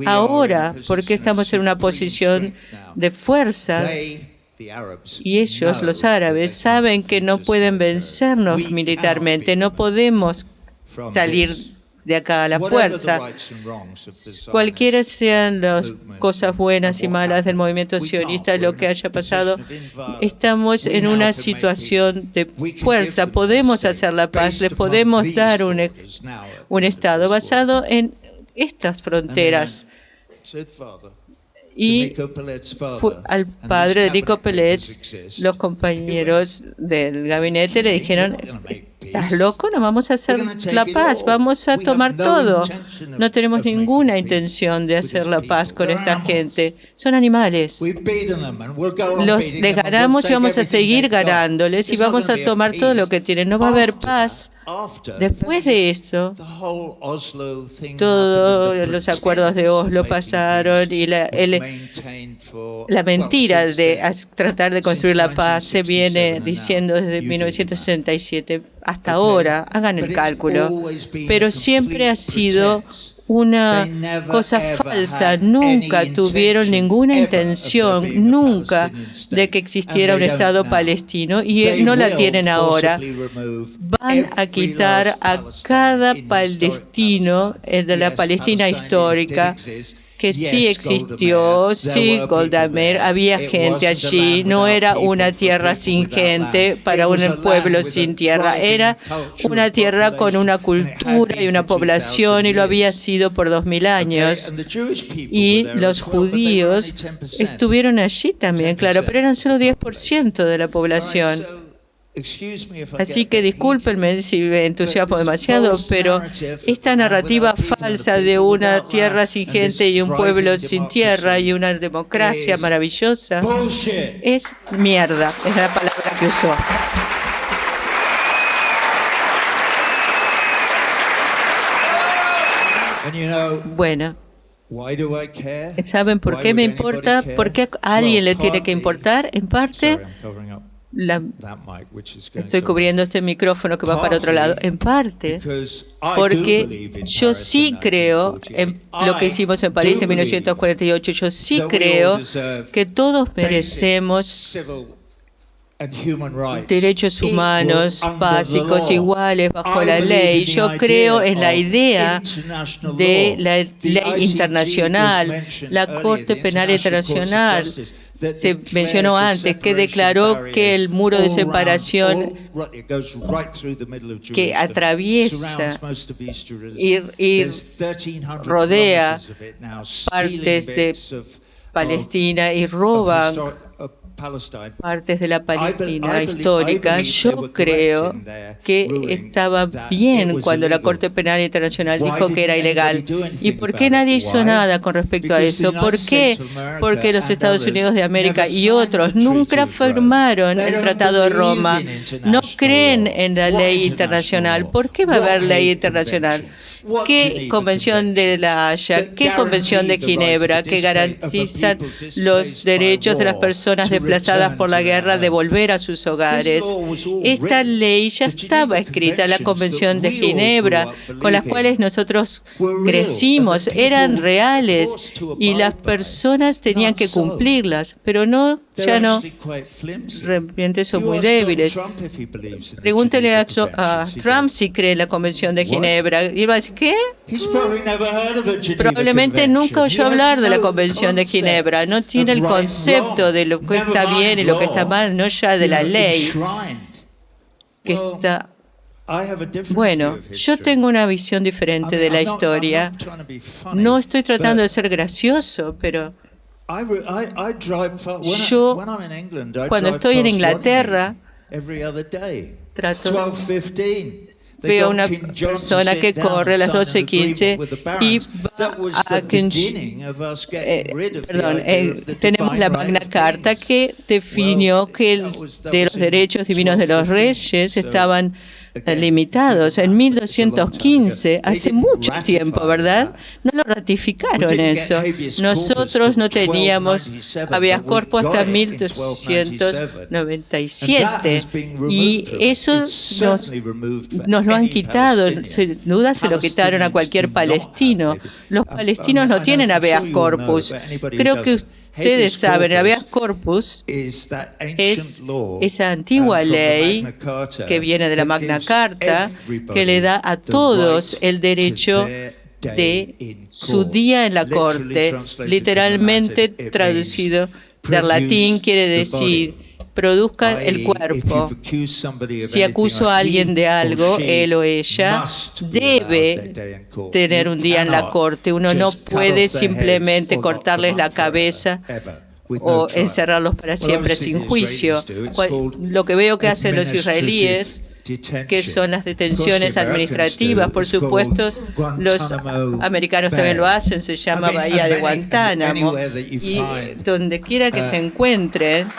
Ahora, porque estamos en una posición de fuerza, y ellos, los árabes, saben que no pueden vencernos militarmente, no podemos salir de acá a la fuerza. Cualquiera sean las cosas buenas y malas del movimiento sionista, lo que haya pasado, estamos en una situación de fuerza. Podemos hacer la paz, le podemos dar un Estado basado en estas fronteras. Y al padre de Miko Peled, los compañeros del gabinete le dijeron, ¿estás loco? No vamos a hacer la paz, vamos a tomar todo. No tenemos ninguna intención de hacer la paz con esta gente. Son animales. Les ganamos y vamos a seguir ganándoles y vamos a tomar todo lo que tienen. No va a haber paz. Después de esto, todos los acuerdos de Oslo pasaron y la mentira de tratar de construir la paz se viene diciendo desde 1967 hasta ahora. Hagan el cálculo. Pero siempre ha sido una cosa falsa. Nunca tuvieron ninguna intención, nunca, de que existiera un Estado palestino y no la tienen ahora. Van a quitar a cada palestino de la Palestina histórica, que sí existió, sí, Golda Meir, había gente allí, no era una tierra sin gente para un pueblo sin tierra, era una tierra con una cultura y una población y lo había sido por 2000 años. Y los judíos estuvieron allí también, claro, pero eran solo 10% de la población. Así que discúlpenme si me entusiasmo demasiado, pero esta narrativa falsa de una tierra sin gente y un pueblo sin tierra y una democracia maravillosa es mierda, es la palabra que usó. Bueno, ¿saben por qué me importa? ¿Por qué a alguien le tiene que importar? En parte, estoy cubriendo este micrófono que va para otro lado. En parte, porque yo sí creo en lo que hicimos en París en 1948. Yo sí creo que todos merecemos derechos humanos básicos iguales bajo la ley. Yo creo en la idea de la ley internacional, la Corte Penal Internacional. Se mencionó antes que declaró que el muro de separación que atraviesa y rodea partes de Palestina y roban partes de la Palestina histórica. Yo creo que estaba bien cuando la Corte Penal Internacional dijo que era ilegal. ¿Y por qué nadie hizo nada con respecto a eso? ¿Por qué? Porque los Estados Unidos de América y otros nunca firmaron el Tratado de Roma. No creen en la ley internacional. ¿Por qué va a haber ley internacional? ¿Qué Convención de la Haya? ¿Qué Convención de Ginebra que garantizan los derechos de las personas desplazadas por la guerra de volver a sus hogares? Esta ley ya estaba escrita en la Convención de Ginebra, con las cuales nosotros crecimos, eran reales y las personas tenían que cumplirlas, pero no, ya no. Realmente son muy débiles. Pregúntele a Trump si cree en la Convención de Ginebra. Y va a decir, ¿qué? Probablemente nunca oyó hablar de la Convención de Ginebra. No tiene el concepto de lo que está bien y lo que está mal, no ya de la ley que está. Bueno, yo tengo una visión diferente de la historia. No estoy tratando de ser gracioso, pero yo, cuando estoy en Inglaterra, veo a una persona que corre a las 12:15 y va a tenemos la Magna Carta que definió que de los derechos divinos de los reyes estaban limitados. En 1215, hace mucho tiempo, ¿verdad? No lo ratificaron eso. Nosotros no teníamos habeas corpus hasta 1297 y eso nos lo han quitado. Sin duda se lo quitaron a cualquier palestino. Los palestinos no tienen habeas corpus. Creo que ustedes saben, el habeas corpus es esa antigua ley que viene de la Magna Carta que le da a todos el derecho de su día en la corte. Literalmente traducido del latín quiere decir produzca el cuerpo. Si acuso a alguien de algo, él o ella debe tener un día en la corte. Uno no puede simplemente cortarles la cabeza o encerrarlos para siempre sin juicio. Lo que veo que hacen los israelíes, que son las detenciones administrativas, por supuesto, los americanos también lo hacen, se llama Bahía de Guantánamo, y donde quiera que se encuentren,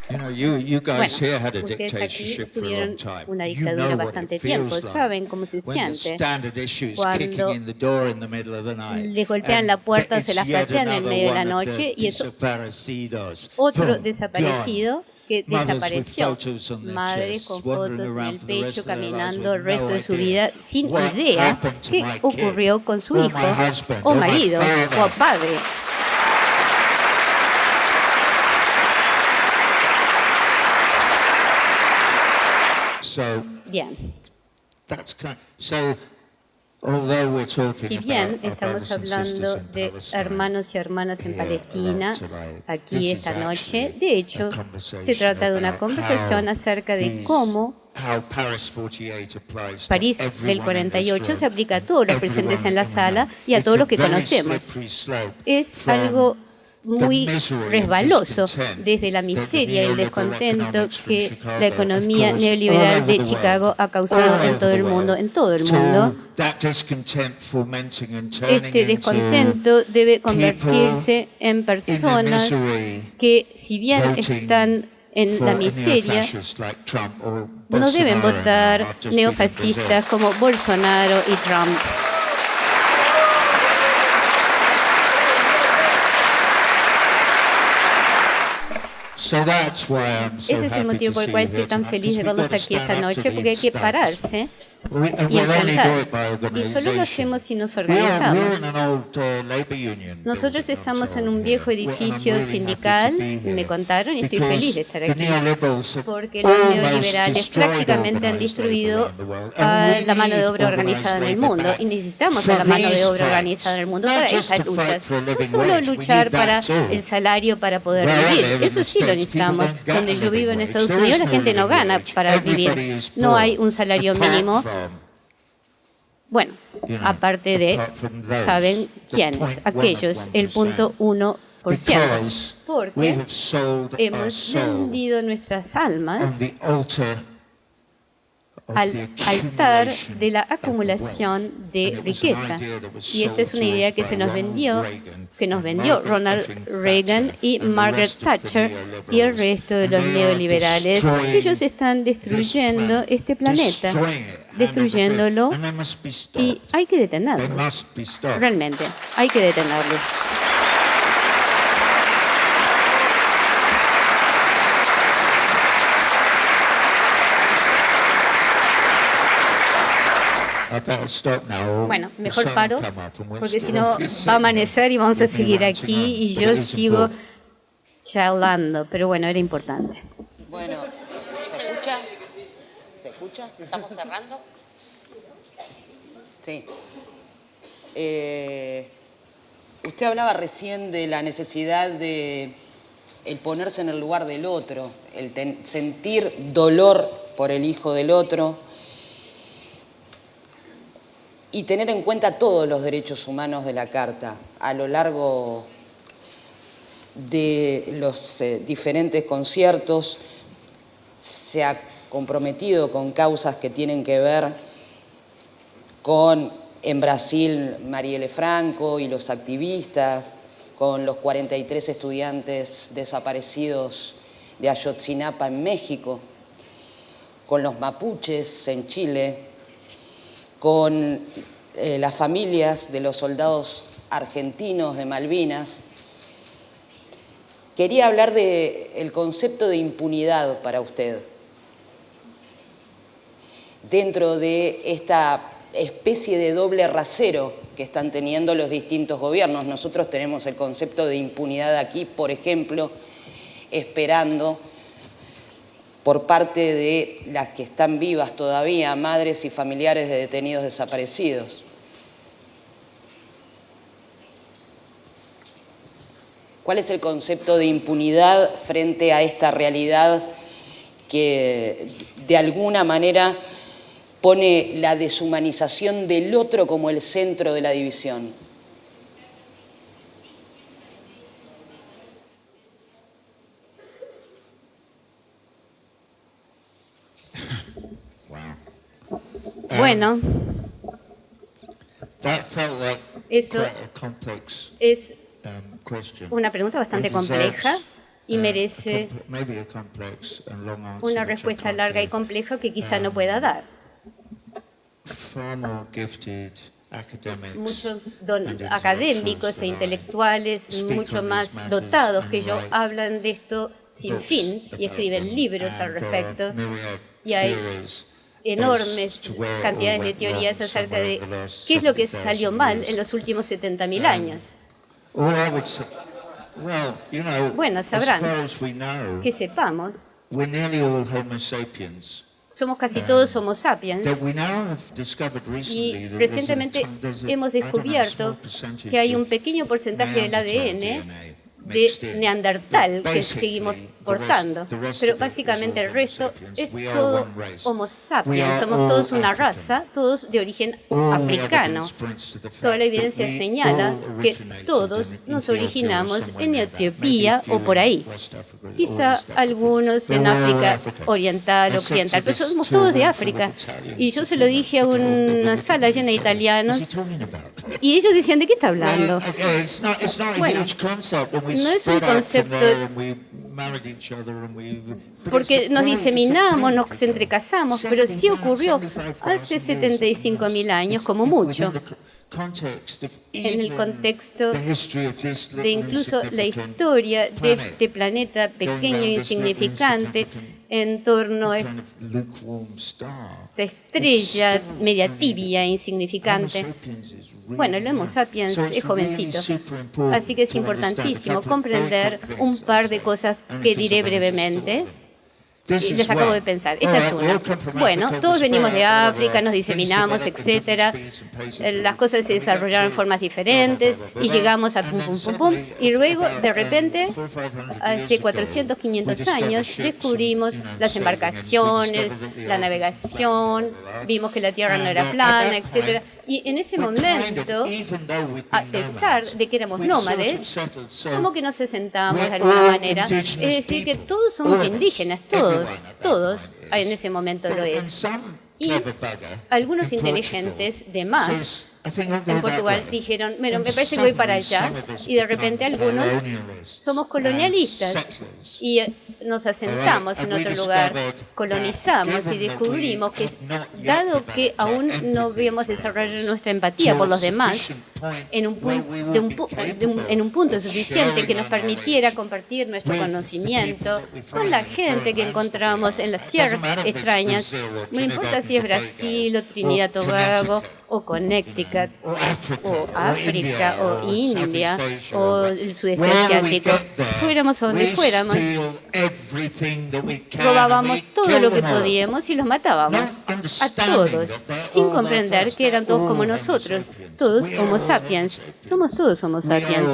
Bueno, ustedes aquí tuvieron una dictadura bastante tiempo, saben cómo se siente cuando les golpean la puerta o se las patean en medio de la noche y es otro desaparecido que desapareció. Madres con fotos en el pecho caminando el resto de su vida sin idea qué ocurrió con su hijo o marido o padre. Bien. Si bien estamos hablando de hermanos y hermanas en Palestina aquí esta noche, de hecho, se trata de una conversación acerca de cómo París del 48 se aplica a todos los presentes en la sala y a todos los que conocemos. Es algo muy resbaloso, desde la miseria y el descontento que la economía neoliberal de Chicago ha causado en todo el mundo. Este descontento debe convertirse en personas que, si bien están en la miseria, no deben votar neofascistas como Bolsonaro y Trump. Ese es el motivo por el cual estoy tan feliz de verlos aquí esta noche, porque hay que pararse y enfrentar. Y solo lo hacemos si nos organizamos. Nosotros estamos en un viejo edificio sindical, me contaron, y estoy feliz de estar aquí, porque los neoliberales prácticamente han destruido a la mano de obra organizada en el mundo, y necesitamos a la mano de obra organizada en el mundo para esas luchas. No solo luchar para el salario para poder vivir, eso sí lo necesitamos. Donde yo vivo en Estados Unidos, la gente no gana para vivir. No hay un salario mínimo. Bueno, aparte de, ¿saben quiénes? Aquellos, el 0.1%. Porque hemos vendido nuestras almas al altar de la acumulación de riqueza. Y esta es una idea que nos vendió Ronald Reagan y Margaret Thatcher y el resto de los neoliberales. Ellos están destruyendo este planeta, destruyéndolo, y hay que detenerlos. Realmente, hay que detenerlos. Bueno, mejor paro, porque si no va a amanecer y vamos a seguir aquí y yo sigo charlando, pero bueno, era importante. Bueno, ¿se escucha? ¿Se escucha? ¿Estamos cerrando? Sí. Usted hablaba recién de la necesidad de el ponerse en el lugar del otro, el sentir dolor por el hijo del otro, y tener en cuenta todos los derechos humanos de la Carta a lo largo de los diferentes conciertos. Se ha comprometido con causas que tienen que ver con, en Brasil, Marielle Franco y los activistas, con los 43 estudiantes desaparecidos de Ayotzinapa en México, con los mapuches en Chile, con las familias de los soldados argentinos de Malvinas. Quería hablar del concepto de impunidad para usted. Dentro de esta especie de doble rasero que están teniendo los distintos gobiernos. Nosotros tenemos el concepto de impunidad aquí, por ejemplo, esperando por parte de las que están vivas todavía, madres y familiares de detenidos desaparecidos. ¿Cuál es el concepto de impunidad frente a esta realidad que de alguna manera pone la deshumanización del otro como el centro de la división? Bueno, eso es una pregunta bastante compleja y merece una respuesta larga y compleja que quizá no pueda dar. Muchos académicos e intelectuales mucho más dotados que yo hablan de esto sin fin y escriben libros al respecto, y hay enormes cantidades de teorías acerca de qué es lo que salió mal en los últimos 70.000 años. Bueno, sabrán que sepamos, somos casi todos Homo sapiens, y recientemente hemos descubierto que hay un pequeño porcentaje del ADN de Neandertal que seguimos portando, pero básicamente el resto es todo Homo sapiens, somos todos una raza, todos de origen africano. Toda la evidencia señala que todos nos originamos en Etiopía o por ahí, quizá algunos en África Oriental, Occidental, pero somos todos de África. Y yo se lo dije a una sala llena de italianos y ellos decían, ¿de qué está hablando? Bueno, no es un concepto porque nos diseminamos, nos entrecasamos, pero sí ocurrió hace 75.000 años como mucho, en el contexto de incluso la historia de este planeta pequeño e insignificante en torno a esta estrella media tibia e insignificante. Bueno, el Homo sapiens es jovencito, así que es importantísimo comprender un par de cosas que diré brevemente. Y les acabo de pensar, esta es una. Bueno, todos venimos de África, nos diseminamos, etcétera. Las cosas se desarrollaron en formas diferentes y llegamos a pum, pum, pum, pum. Y luego, de repente, hace 400, 500 años, descubrimos las embarcaciones, la navegación, vimos que la Tierra no era plana, etcétera. Y en ese momento, a pesar de que éramos nómades, como que nos asentamos de alguna manera. Es decir, que todos somos indígenas, todos en ese momento lo es. Y algunos inteligentes de más en Portugal dijeron, bueno, me parece que voy para allá, y de repente algunos somos colonialistas y nos asentamos en otro lugar, colonizamos y descubrimos que, dado que aún no habíamos desarrollado nuestra empatía por los demás, en un punto suficiente que nos permitiera compartir nuestro conocimiento con la gente que encontramos en las tierras extrañas, no importa si es Brasil o Trinidad y Tobago o Connecticut o África o India o el sudeste asiático, fuéramos a donde fuéramos, robábamos todo lo que podíamos y los matábamos a todos, sin comprender que eran todos como nosotros, todos Homo sapiens. Somos todos Homo sapiens,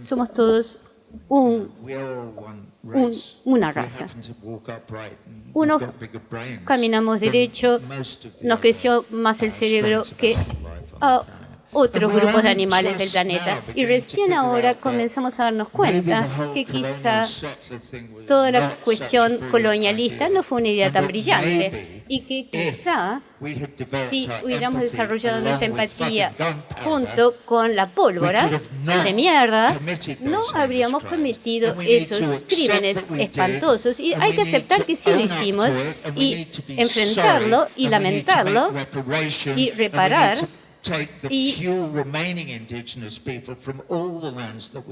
somos todos una raza. Unos caminamos derecho, nos creció más el cerebro que a otros grupos de animales del planeta. Y recién ahora comenzamos a darnos cuenta que quizá toda la cuestión colonialista no fue una idea tan brillante y que quizá si hubiéramos desarrollado nuestra empatía junto con la pólvora de mierda, no habríamos cometido esos crímenes espantosos. Y hay que aceptar que sí lo hicimos y enfrentarlo y lamentarlo y reparar y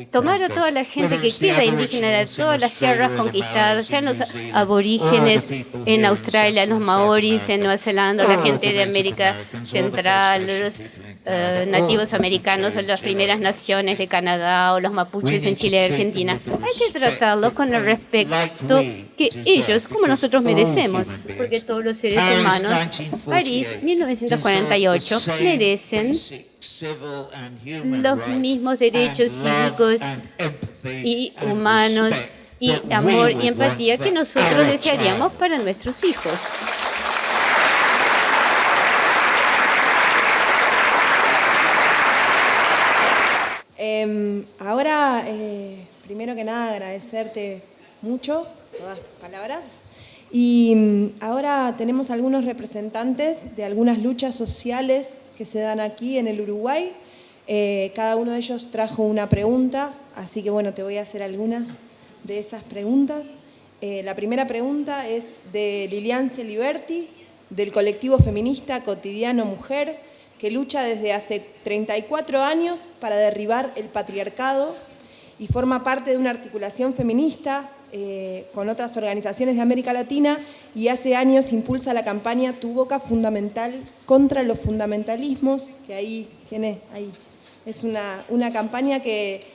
tomar a toda la gente que queda indígena de todas las tierras conquistadas, sean los aborígenes en Australia, los maoris en Nueva Zelanda, la gente de América Central, los nativos americanos o las primeras naciones de Canadá o los mapuches en Chile y Argentina. Hay que tratarlos con el respeto que ellos, como nosotros, merecemos, porque todos los seres humanos, París, 1948, merecen los mismos derechos cívicos y humanos y amor y empatía que nosotros desearíamos para nuestros hijos. Ahora, primero que nada, agradecerte mucho todas tus palabras. Y ahora tenemos algunos representantes de algunas luchas sociales que se dan aquí en el Uruguay. Cada uno de ellos trajo una pregunta, así que bueno, te voy a hacer algunas de esas preguntas. La primera pregunta es de Lilian Celiberti, del colectivo feminista Cotidiano Mujer, que lucha desde hace 34 años para derribar el patriarcado y forma parte de una articulación feminista con otras organizaciones de América Latina, y hace años impulsa la campaña Tu Boca Fundamental contra los fundamentalismos, que ahí tiene, ahí es una campaña que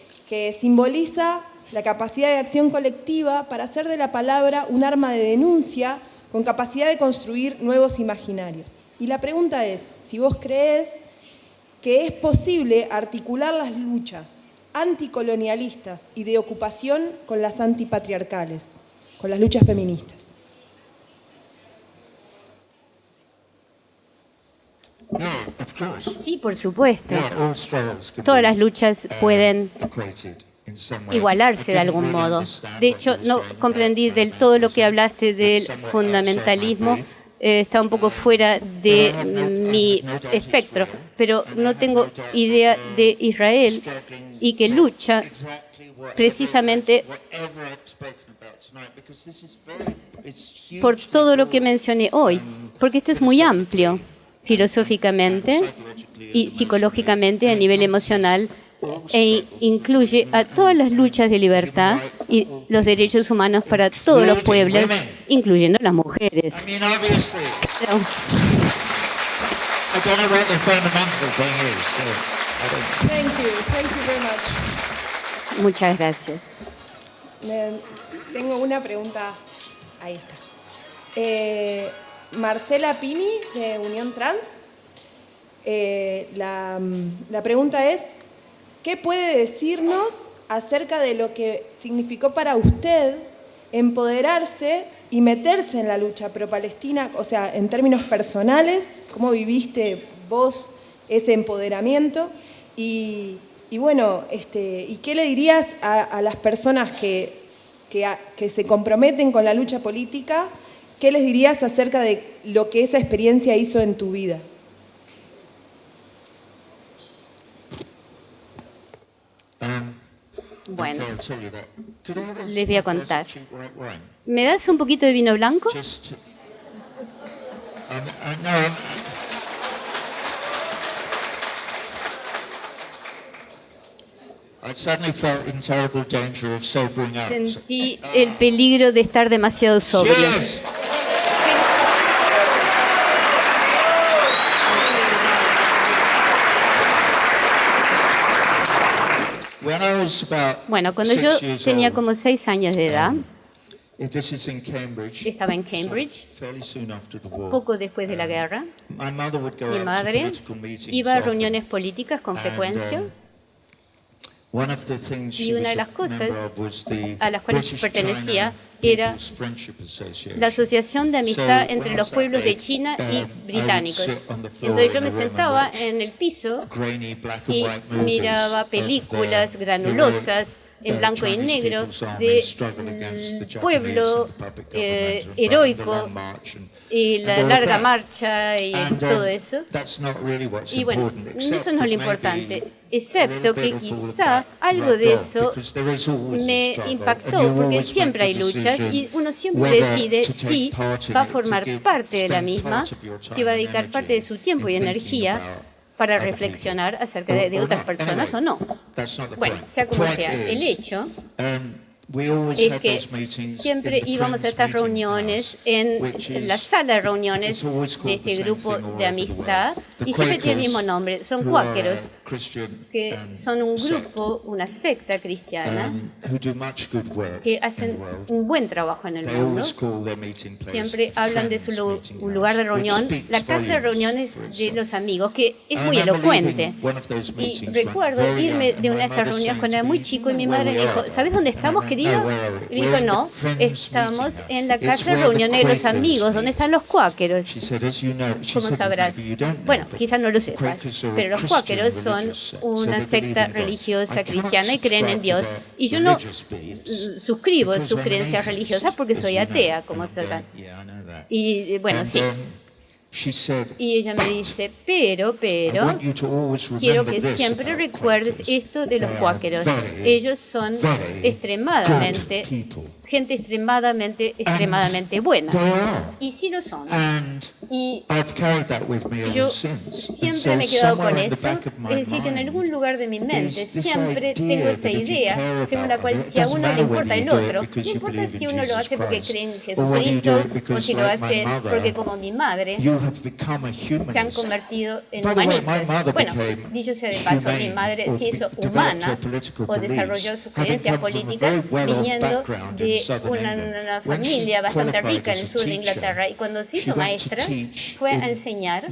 simboliza la capacidad de acción colectiva para hacer de la palabra un arma de denuncia con capacidad de construir nuevos imaginarios. Y la pregunta es, si vos crees que es posible articular las luchas anticolonialistas y de ocupación con las antipatriarcales, con las luchas feministas. Sí, por supuesto. Todas las luchas pueden igualarse de algún modo. De hecho, no comprendí del todo lo que hablaste del fundamentalismo. Está un poco fuera de mi espectro, pero no tengo idea de Israel y que lucha precisamente por todo lo que mencioné hoy, porque esto es muy amplio, filosóficamente y psicológicamente a nivel emocional, e incluye a todas las luchas de libertad y los derechos humanos para todos los pueblos, incluyendo las mujeres. Claro. Thank you very much. Muchas gracias. Tengo una pregunta, ahí está. Marcela Pini, de Unión Trans. La pregunta es, ¿qué puede decirnos acerca de lo que significó para usted empoderarse y meterse en la lucha pro-palestina? O sea, en términos personales, ¿cómo viviste vos ese empoderamiento? Y bueno, ¿y qué le dirías a las personas que se comprometen con la lucha política ¿qué les dirías acerca de lo que esa experiencia hizo en tu vida? Bueno, les voy a contar. ¿Me das un poquito de vino blanco? Sentí el peligro de estar demasiado sobrio. Bueno, cuando yo tenía como 6 años de edad, estaba en Cambridge, poco después de la guerra. Mi madre iba a reuniones políticas con frecuencia. Y una de las cosas a las cuales pertenecía era la Asociación de Amistad entre los pueblos de China y británicos. Entonces yo me sentaba en el piso y miraba películas granulosas en blanco y negro del pueblo heroico y la larga marcha y todo eso. Y bueno, eso no es lo importante, excepto que quizá algo de eso me impactó, porque siempre hay luchas y uno siempre decide si va a formar parte de la misma, si va a dedicar parte de su tiempo y energía para reflexionar acerca de otras personas o no. Bueno, sea como sea, el hecho es que siempre íbamos a estas reuniones en la sala de reuniones de este grupo de amistad y siempre tiene el mismo nombre, son cuáqueros, que son un grupo, una secta cristiana que hacen un buen trabajo en el mundo. Siempre hablan de su lugar de reunión, la casa de reuniones de los amigos, que es muy elocuente. Y recuerdo irme de una de estas reuniones cuando era muy chico y mi madre me dijo, ¿sabes dónde estamos, querido? Y dijo, no, estamos en la casa de reuniones de los amigos, donde están los cuáqueros. ¿Cómo sabrás? Bueno, quizás no lo sepas, pero los cuáqueros son una secta religiosa cristiana y creen en Dios. Y yo no suscribo sus creencias religiosas porque soy atea, como sabrán. Y bueno, sí. Y ella me dice, pero, quiero que siempre recuerdes esto de los cuáqueros. Ellos son extremadamente, gente extremadamente buena. Y sí lo son. Y yo siempre me he quedado con eso. Es decir, que en algún lugar de mi mente siempre tengo esta idea según la cual si a uno le importa el otro, no importa si uno lo hace porque cree en Jesucristo o si lo hace porque como mi madre se han convertido en humanistas. Bueno, dicho sea de paso, mi madre se hizo humana o desarrolló sus creencias políticas viniendo de una familia bastante rica en el sur de Inglaterra, y cuando se hizo maestra fue a enseñar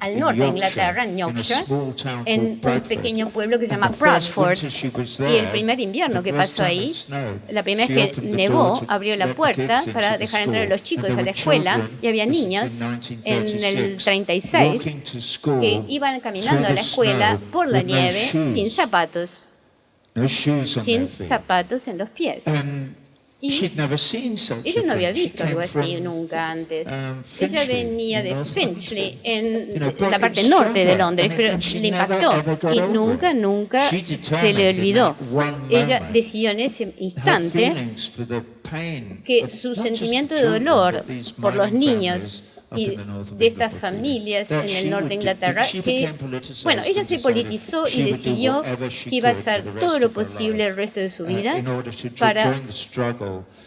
al norte de Inglaterra, en Yorkshire, en un pequeño pueblo que se llama Bradford. Y el primer invierno que pasó ahí, la primera vez que nevó, abrió la puerta para dejar entrar a los chicos a la escuela, y había niños en el 36 que iban caminando a la escuela por la nieve sin zapatos en los pies. Y ella no había visto algo así nunca antes. Ella venía de Finchley, en la parte norte de Londres, pero le impactó y nunca se le olvidó. Ella decidió en ese instante que su sentimiento de dolor por los niños y de estas familias en el norte de Inglaterra, que, bueno, ella se politizó y decidió que iba a hacer todo lo posible el resto de su vida para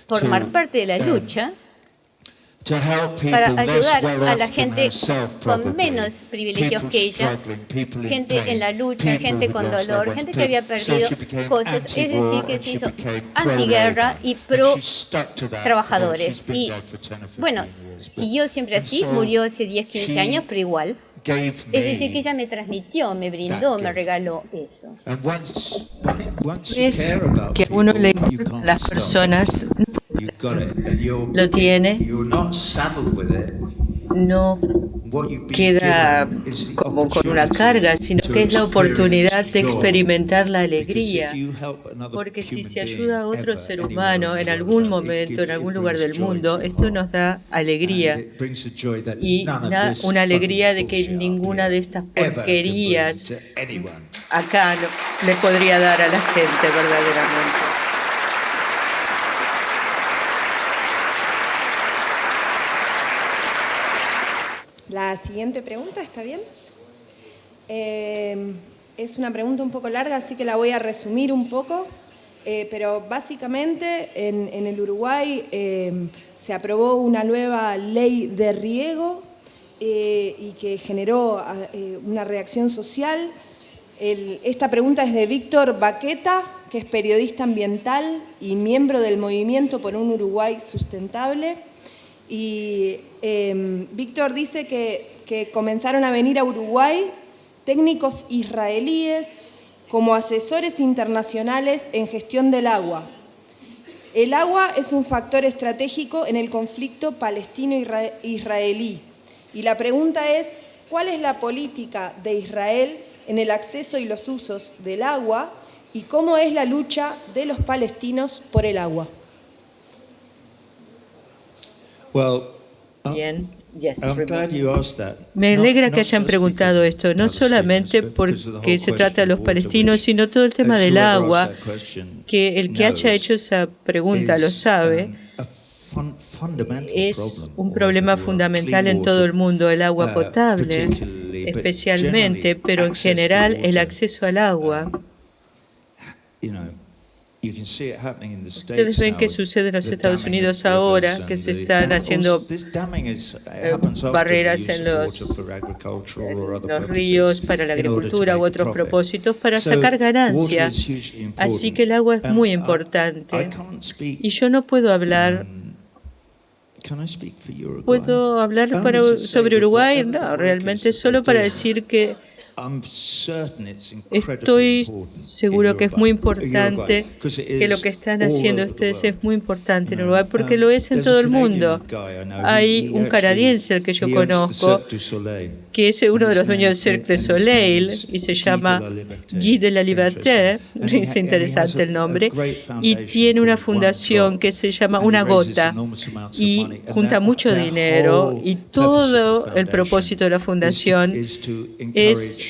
formar parte de la lucha, para ayudar a la gente con menos privilegios que ella, gente en la lucha, gente con dolor, gente que había perdido cosas, es decir, que se hizo antiguerra y pro trabajadores. Y bueno, siguió siempre así, murió hace 10, 15 años, pero igual. Es decir, que ella me transmitió, me brindó, me regaló eso. Es que a uno le importan las personas, lo tiene, no queda como con una carga, sino que es la oportunidad de experimentar la alegría. Porque si se ayuda a otro ser humano en algún momento, en algún lugar del mundo, esto nos da alegría. Y una alegría de que ninguna de estas porquerías acá le podría dar a la gente verdaderamente. La siguiente pregunta, ¿está bien? Es una pregunta un poco larga, así que la voy a resumir un poco. Pero básicamente en el Uruguay se aprobó una nueva ley de riego y que generó una reacción social. Esta pregunta es de Víctor Baqueta, que es periodista ambiental y miembro del Movimiento por un Uruguay Sustentable. Y Víctor dice que comenzaron a venir a Uruguay técnicos israelíes como asesores internacionales en gestión del agua. El agua es un factor estratégico en el conflicto palestino-israelí. Y la pregunta es, ¿cuál es la política de Israel en el acceso y los usos del agua? ¿Y cómo es la lucha de los palestinos por el agua? Bien. Me alegra que hayan preguntado esto, no solamente porque se trata de los palestinos, sino todo el tema del agua, que el que haya hecho esa pregunta lo sabe. Es un problema fundamental en todo el mundo, el agua potable, especialmente, pero en general el acceso al agua. Ustedes ven que sucede en los Estados Unidos ahora, que se están haciendo barreras en los ríos para la agricultura u otros propósitos para sacar ganancias. Así que el agua es muy importante. Y yo no puedo hablar. ¿Puedo hablar sobre Uruguay? No, realmente solo para decir que estoy seguro que es muy importante, que lo que están haciendo ustedes es muy importante en Uruguay, porque lo es en todo el mundo. Hay un canadiense al que yo conozco, que es uno de los dueños del Cirque du Soleil, y se llama Guy de la Liberté, es interesante el nombre, y tiene una fundación que se llama Una Gota, y junta mucho dinero, y todo el propósito de la fundación es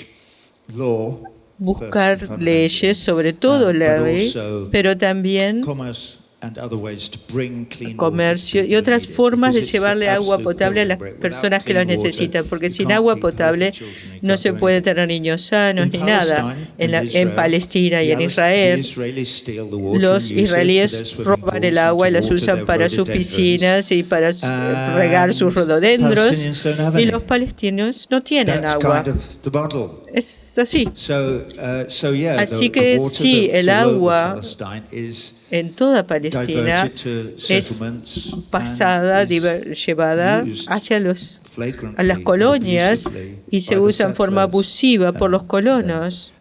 buscar leyes, sobre todo la ley, pero también comercio y otras formas de llevarle agua potable a las personas que lo necesitan, porque sin agua potable no se puede tener niños sanos ni nada. En Palestina y en Israel, los israelíes roban el agua y las usan para sus piscinas y para regar sus rododendros, y los palestinos no tienen agua. Es así. Así que sí, el agua en toda Palestina es pasada, llevada hacia a las colonias y se usa en forma abusiva por los colonos.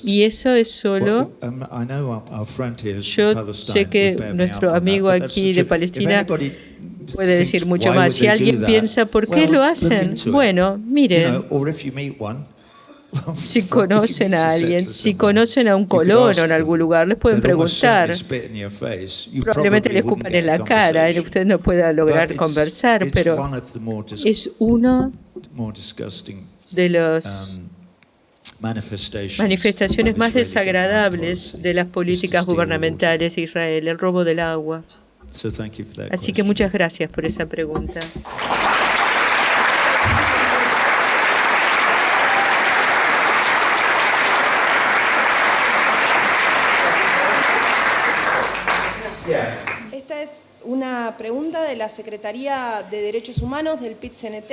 Y eso es solo... Yo sé que nuestro amigo aquí de Palestina puede decir mucho más. Si alguien piensa, ¿por qué lo hacen? Bueno, miren. Si conocen a alguien, si conocen a un colono en algún lugar, les pueden preguntar. Probablemente le escupan en la cara y usted no pueda lograr conversar, pero es uno de las manifestaciones más desagradables de las políticas gubernamentales de Israel, el robo del agua. Así que muchas gracias por esa pregunta. Esta es una pregunta de la Secretaría de Derechos Humanos del PIT-CNT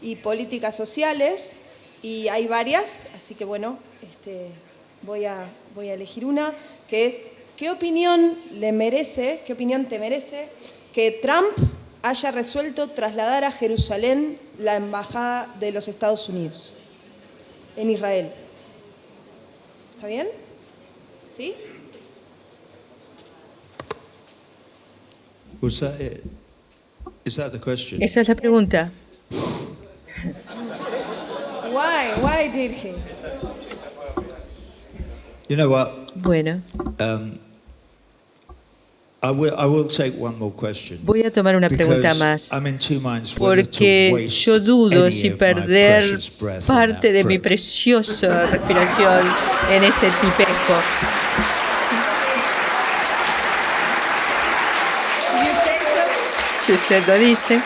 y Políticas Sociales, y hay varias, así que bueno, voy a elegir una, que es: ¿qué opinión te merece que Trump haya resuelto trasladar a Jerusalén la embajada de los Estados Unidos en Israel? ¿Está bien? ¿Sí? Esa es la pregunta. Why did he? You know what? Bueno, I will take one more question. voy a tomar una pregunta Because más, I'm in two minds whether to porque waste yo dudo any si of my perder precious breath on parte that de mi prick. preciosa respiración en ese tipejo. You say so? Si usted lo dice.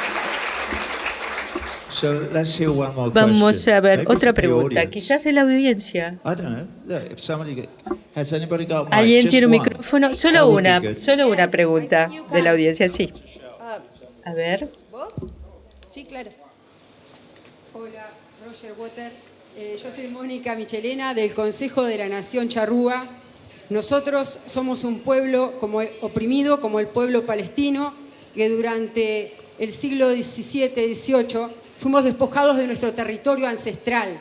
So let's hear one more Vamos question. a ver Maybe otra from the pregunta, audience. quizás de la audiencia. I don't know. Look, if somebody has anybody got a mic? ¿Alguien Just tiene un one. micrófono? That Solo would be una, good. solo una pregunta de la audiencia, sí. Uh, A ver. ¿Vos? Sí, claro. Hola, Roger Water. Yo soy Mónica Michelena del Consejo de la Nación Charrúa. Nosotros somos un pueblo oprimido como el pueblo palestino que durante el siglo XVII-XVIII fuimos despojados de nuestro territorio ancestral.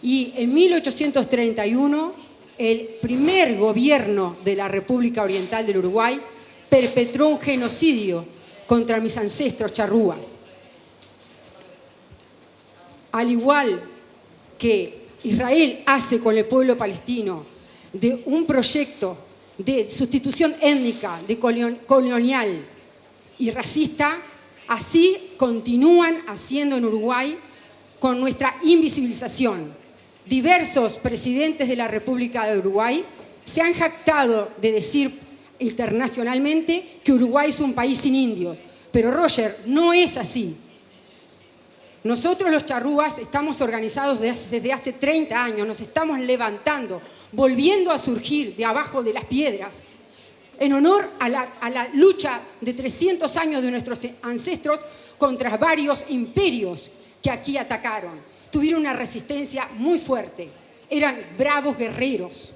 Y en 1831 el primer gobierno de la República Oriental del Uruguay perpetró un genocidio contra mis ancestros charrúas. Al igual que Israel hace con el pueblo palestino de un proyecto de sustitución étnica, de colonial y racista, así continúan haciendo en Uruguay con nuestra invisibilización. Diversos presidentes de la República de Uruguay se han jactado de decir internacionalmente que Uruguay es un país sin indios. Pero Roger, no es así. Nosotros los charrúas estamos organizados desde hace 30 años, nos estamos levantando, volviendo a surgir de abajo de las piedras, en honor a la lucha de 300 años de nuestros ancestros contra varios imperios que aquí atacaron. Tuvieron una resistencia muy fuerte, eran bravos guerreros.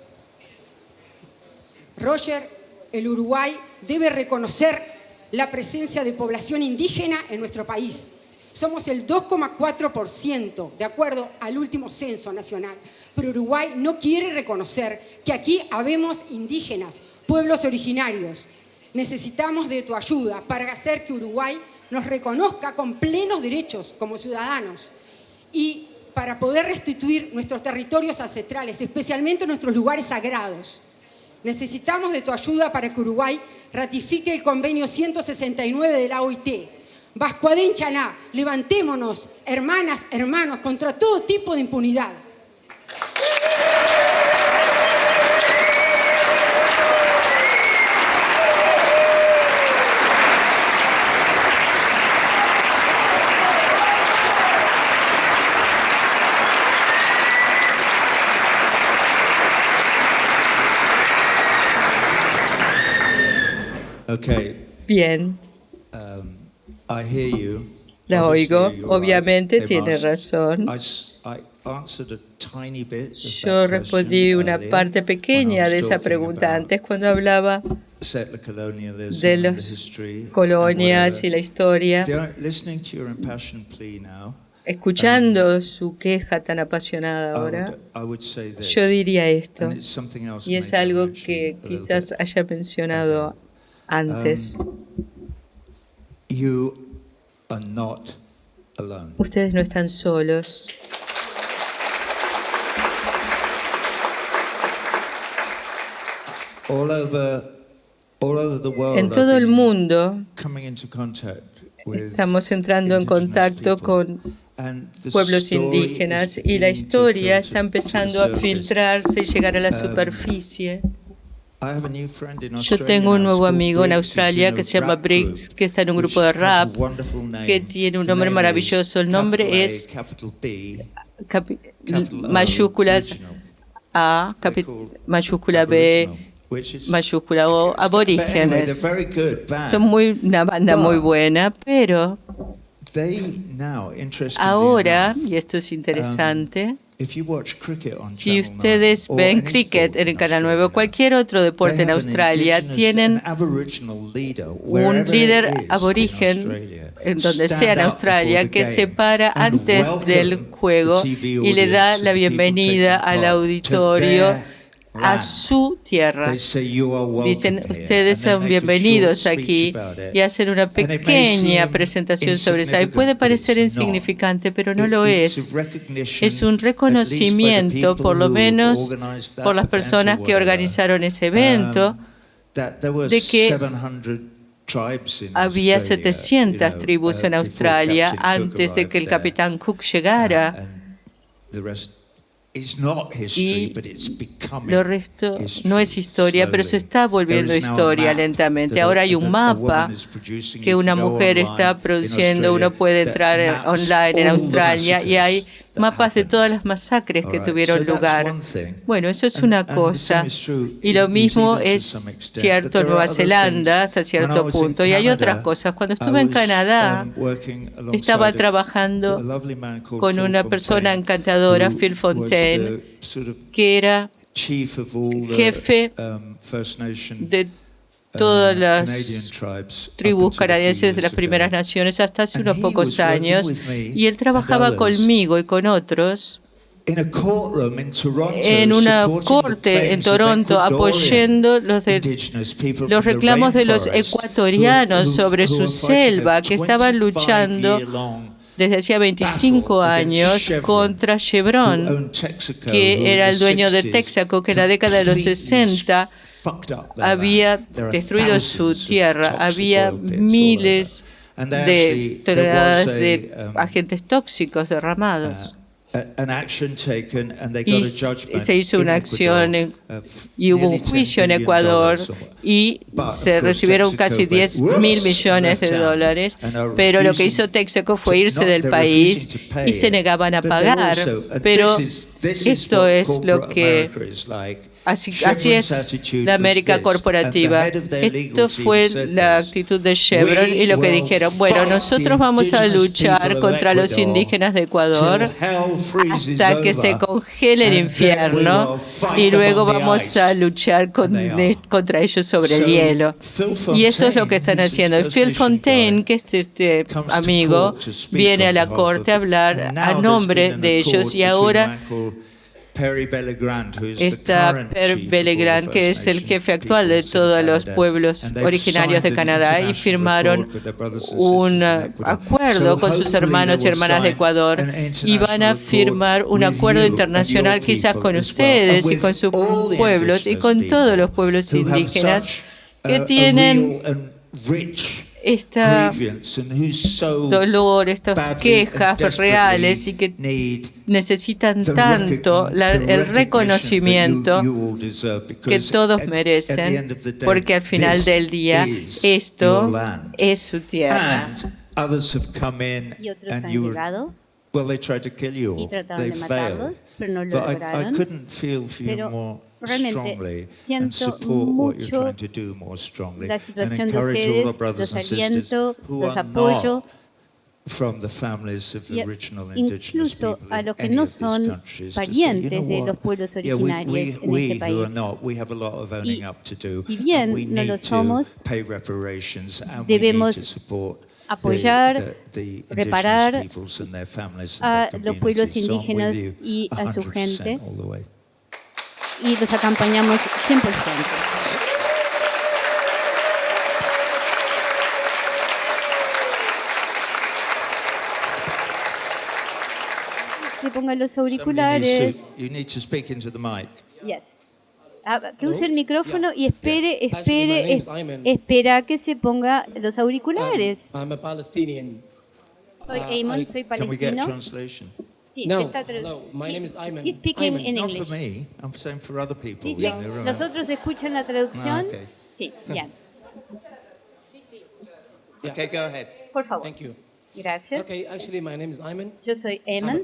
Roger, el Uruguay debe reconocer la presencia de población indígena en nuestro país. Somos el 2,4%, de acuerdo al último censo nacional. Pero Uruguay no quiere reconocer que aquí habemos indígenas, pueblos originarios. Necesitamos de tu ayuda para hacer que Uruguay nos reconozca con plenos derechos como ciudadanos y para poder restituir nuestros territorios ancestrales, especialmente nuestros lugares sagrados. Necesitamos de tu ayuda para que Uruguay ratifique el convenio 169 de la OIT. Vascuadén Chaná, levantémonos, hermanas, hermanos, contra todo tipo de impunidad. Okay. Bien, I hear you. la Obviously, oigo. you're Obviamente right. They tiene must. razón. I answered a tiny bit of Yo that respondí question una earlier parte when I pequeña was de esa talking pregunta about antes cuando hablaba settler colonialism de and the las history and colonias whatever. y la historia. Listening to your impassioned plea now, Escuchando su queja tan apasionada ahora, I would say this, yo diría esto, and it's something else y es maybe I algo mentioned que a little quizás bit. haya mencionado antes. You are not alone. Ustedes no están solos. All over the world, En todo el I've been mundo coming into contact with estamos entrando en indigenous contacto people, con and the pueblos story indígenas is y la beginning to historia filter está to empezando the a surface. filtrarse y llegar a la superficie. I have a new friend in Yo Australia tengo un now, it's nuevo called amigo en Briggs, who's Australia in que a se llama rap Briggs, group, que está en un which grupo de has a rap wonderful name. que tiene un The nombre name maravilloso. El is nombre capital A, es capital B, capi- capital O, mayúsculas original. A, They're called mayúscula B, Aboriginal, which is- mayúscula O, But anyway, they're aborígenes. very good band. Son una banda muy But buena, pero they now, interestingly ahora, enough, y esto es interesante, if you watch cricket on si Channel ustedes 9, or ven any cricket sport en el in Canal 9 Australia o cualquier otro now, deporte en they have Australia, an tienen Aboriginal leader, un wherever líder it is in aborigen Australia, en donde stand sea en up Australia before the que se game para and antes welcome del juego the TV y le da audience la and the people bienvenida taking al part to auditorio their a su tierra. Dicen, ustedes son bienvenidos aquí y hacen una pequeña presentación sobre eso. Y puede parecer insignificante, pero no lo es. Es un reconocimiento, por lo menos por las personas que organizaron ese evento, de que había 700 tribus en Australia antes de que el capitán Cook llegara. Y lo resto no es historia, pero se está volviendo historia lentamente. Ahora hay un mapa que una mujer está produciendo, uno puede entrar online en Australia y hay mapas de todas las masacres que tuvieron lugar. Bueno, eso es una cosa. Y lo mismo es cierto en Nueva Zelanda hasta cierto punto. Y hay otras cosas. Cuando estuve en Canadá, estaba trabajando con una persona encantadora, Phil Fontaine, que era jefe de todas las tribus canadienses de las primeras naciones hasta hace unos pocos años, y él trabajaba conmigo y con otros en una corte en Toronto apoyando los reclamos de los ecuatorianos sobre su selva, que estaban luchando desde hacía 25 años contra Chevron, que era el dueño de Texaco, que en la década de los 60 había destruido su tierra. Había miles de toneladas de agentes tóxicos derramados. Y se hizo una acción y hubo un juicio en Ecuador y se recibieron casi 10.000 millones de dólares, pero lo que hizo Texaco fue irse del país y se negaban a pagar. Pero esto es lo que... Así es la América corporativa. Esto fue la actitud de Chevron y lo que dijeron, bueno, nosotros vamos a luchar contra los indígenas de Ecuador hasta que se congele el infierno y luego vamos a luchar contra ellos sobre el hielo. Y eso es lo que están haciendo. Phil Fontaine, que es este amigo, viene a la corte a hablar a nombre de ellos, y ahora está Perry Bellegrand, que es el jefe actual de todos los pueblos originarios de Canadá, y firmaron un acuerdo con sus hermanos y hermanas de Ecuador, y van a firmar un acuerdo internacional quizás con ustedes y con sus pueblos y con todos los pueblos indígenas que tienen este dolor, estas quejas reales y que necesitan tanto el reconocimiento que todos merecen, porque al final del día esto es su tierra. Y otros han llegado y trataron de matarlos, pero no lo lograron. Pero realmente siento mucho la situación de ustedes, los aliento, los apoyo, incluso a los que no son parientes de los pueblos originarios en este país. Y si bien no lo somos, debemos apoyar, reparar a los pueblos indígenas y a su gente, y los acompañamos 100%. Se pongan los auriculares. Yes. Que use el micrófono y espera que se ponga los auriculares. Soy Eamon, soy palestino. Sí, está He's speaking in English. Not for me. I'm saying for other people. Dice, ¿los otros escuchan la traducción? Okay. Sí, bien. Okay, go ahead. Por favor. Thank you. Gracias. Okay, actually my name is Ayman. Yo soy Eamon,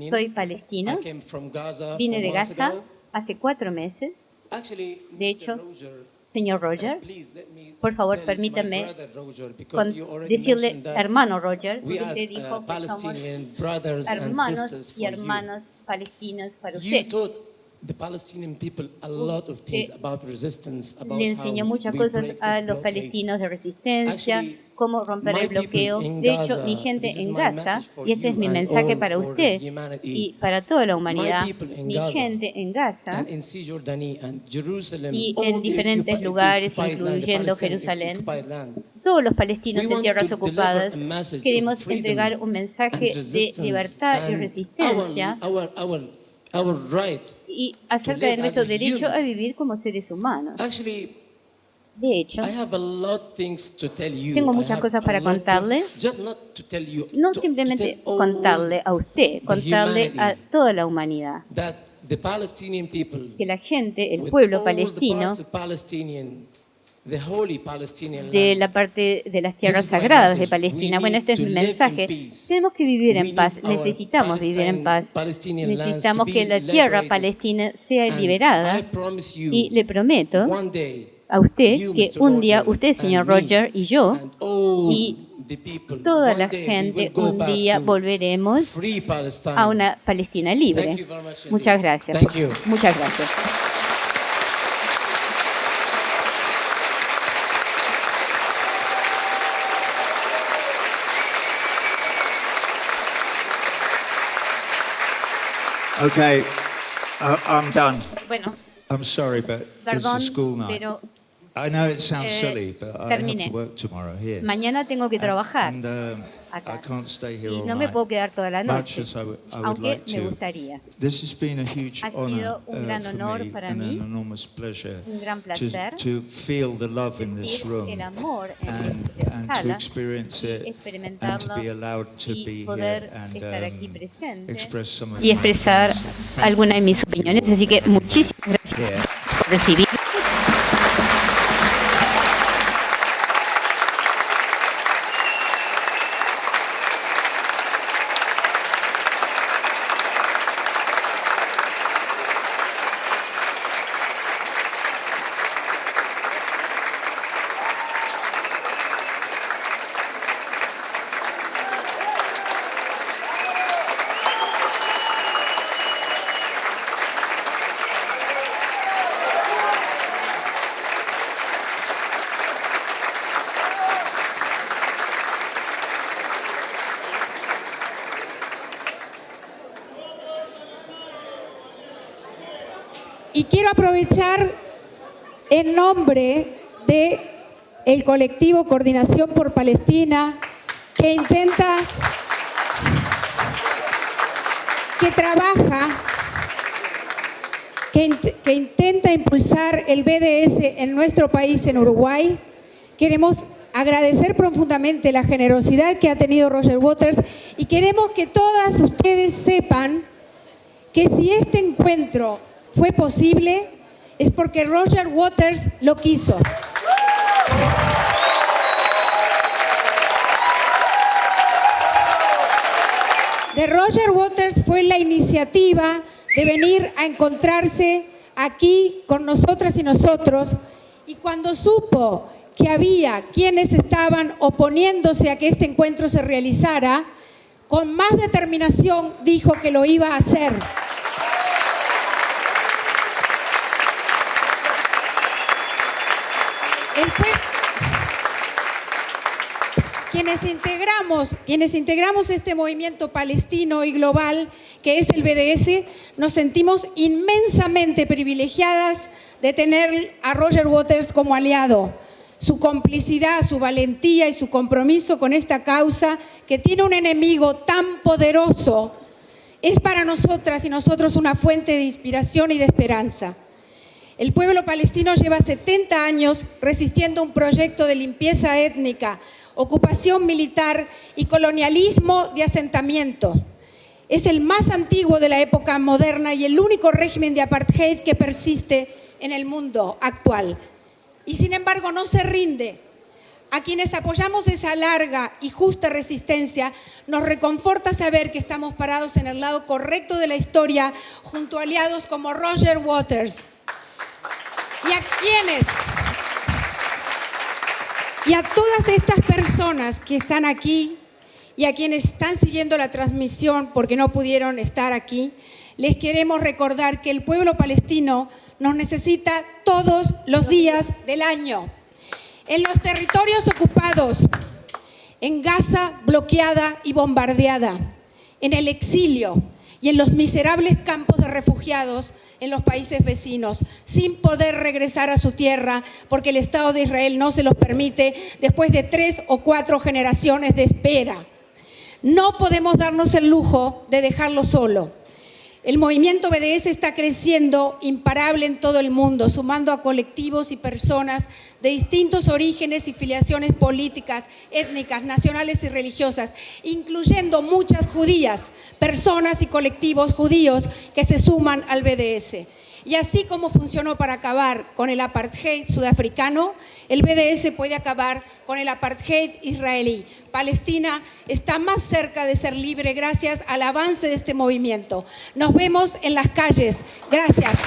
soy palestino. I came from Gaza Vine 4 de months Gaza ago. hace 4 meses. Actually, De hecho, Mr. Roger, señor Roger, please let me por favor, tell my permítanme brother Roger, because you already decirle mentioned that hermano Roger, we porque are, usted dijo que somos Palestinian brothers and hermanos sisters y for hermanas palestinos para you. usted. You taught the Palestinian people a lot of things about resistance, about Le enseñó how muchas we cosas break a the los blockade. palestinos de resistencia, Actually, cómo romper el bloqueo. De hecho, mi gente en Gaza, y este es mi mensaje para usted y para toda la humanidad, mi gente en Gaza y en diferentes lugares, incluyendo Jerusalén, todos los palestinos en tierras ocupadas, queremos entregar un mensaje de libertad y resistencia y acerca de nuestro derecho a vivir como seres humanos. De hecho, tengo muchas cosas para contarle, no simplemente contarle a usted, contarle a toda la humanidad, que la gente, el pueblo palestino, de la parte de las tierras sagradas de Palestina. Bueno, este es mi mensaje. Tenemos que vivir en paz, necesitamos vivir en paz, necesitamos que la tierra palestina sea liberada y le prometo a usted que un día usted, señor Roger, y yo, y toda la gente, un día volveremos a una Palestina libre. Muchas gracias. Muchas gracias. Okay, I'm done. Bueno, I'm sorry, but it's a school night. pero I know it sounds silly, but I have terminé. to work tomorrow here. Mañana tengo que trabajar And I can't stay here y all no me night. puedo quedar toda la Much noche, as I would aunque like me to. gustaría. This has been a huge Ha honor sido un gran for honor me para and mí, an enormous pleasure un gran placer to feel the love in this sentir room el amor en and esta to sala experience y it and to experimentarlo be allowed to y be poder here and estar aquí presente express some of y expresar algunas de mis opiniones. Así que muchísimas gracias por recibir. Y quiero aprovechar en nombre de el colectivo Coordinación por Palestina, que trabaja, que intenta impulsar el BDS en nuestro país, en Uruguay. Queremos agradecer profundamente la generosidad que ha tenido Roger Waters y queremos que todas ustedes sepan que si este encuentro fue posible es porque Roger Waters lo quiso. De Roger Waters fue la iniciativa de venir a encontrarse aquí con nosotras y nosotros, y cuando supo que había quienes estaban oponiéndose a que este encuentro se realizara, con más determinación dijo que lo iba a hacer. Quienes integramos este movimiento palestino y global que es el BDS, nos sentimos inmensamente privilegiadas de tener a Roger Waters como aliado. Su complicidad, su valentía y su compromiso con esta causa que tiene un enemigo tan poderoso es para nosotras y nosotros una fuente de inspiración y de esperanza. El pueblo palestino lleva 70 años resistiendo un proyecto de limpieza étnica, ocupación militar y colonialismo de asentamiento. Es el más antiguo de la época moderna y el único régimen de apartheid que persiste en el mundo actual. Y sin embargo no se rinde. A quienes apoyamos esa larga y justa resistencia, nos reconforta saber que estamos parados en el lado correcto de la historia junto a aliados como Roger Waters. Y a todas estas personas que están aquí y a quienes están siguiendo la transmisión porque no pudieron estar aquí, les queremos recordar que el pueblo palestino nos necesita todos los días del año. En los territorios ocupados, en Gaza bloqueada y bombardeada, en el exilio y en los miserables campos de refugiados en los países vecinos, sin poder regresar a su tierra porque el Estado de Israel no se los permite después de 3 o 4 generaciones de espera. No podemos darnos el lujo de dejarlo solo. El movimiento BDS está creciendo imparable en todo el mundo, sumando a colectivos y personas de distintos orígenes y filiaciones políticas, étnicas, nacionales y religiosas, incluyendo muchas judías, personas y colectivos judíos que se suman al BDS. Y así como funcionó para acabar con el apartheid sudafricano, el BDS puede acabar con el apartheid israelí. Palestina está más cerca de ser libre gracias al avance de este movimiento. Nos vemos en las calles. Gracias.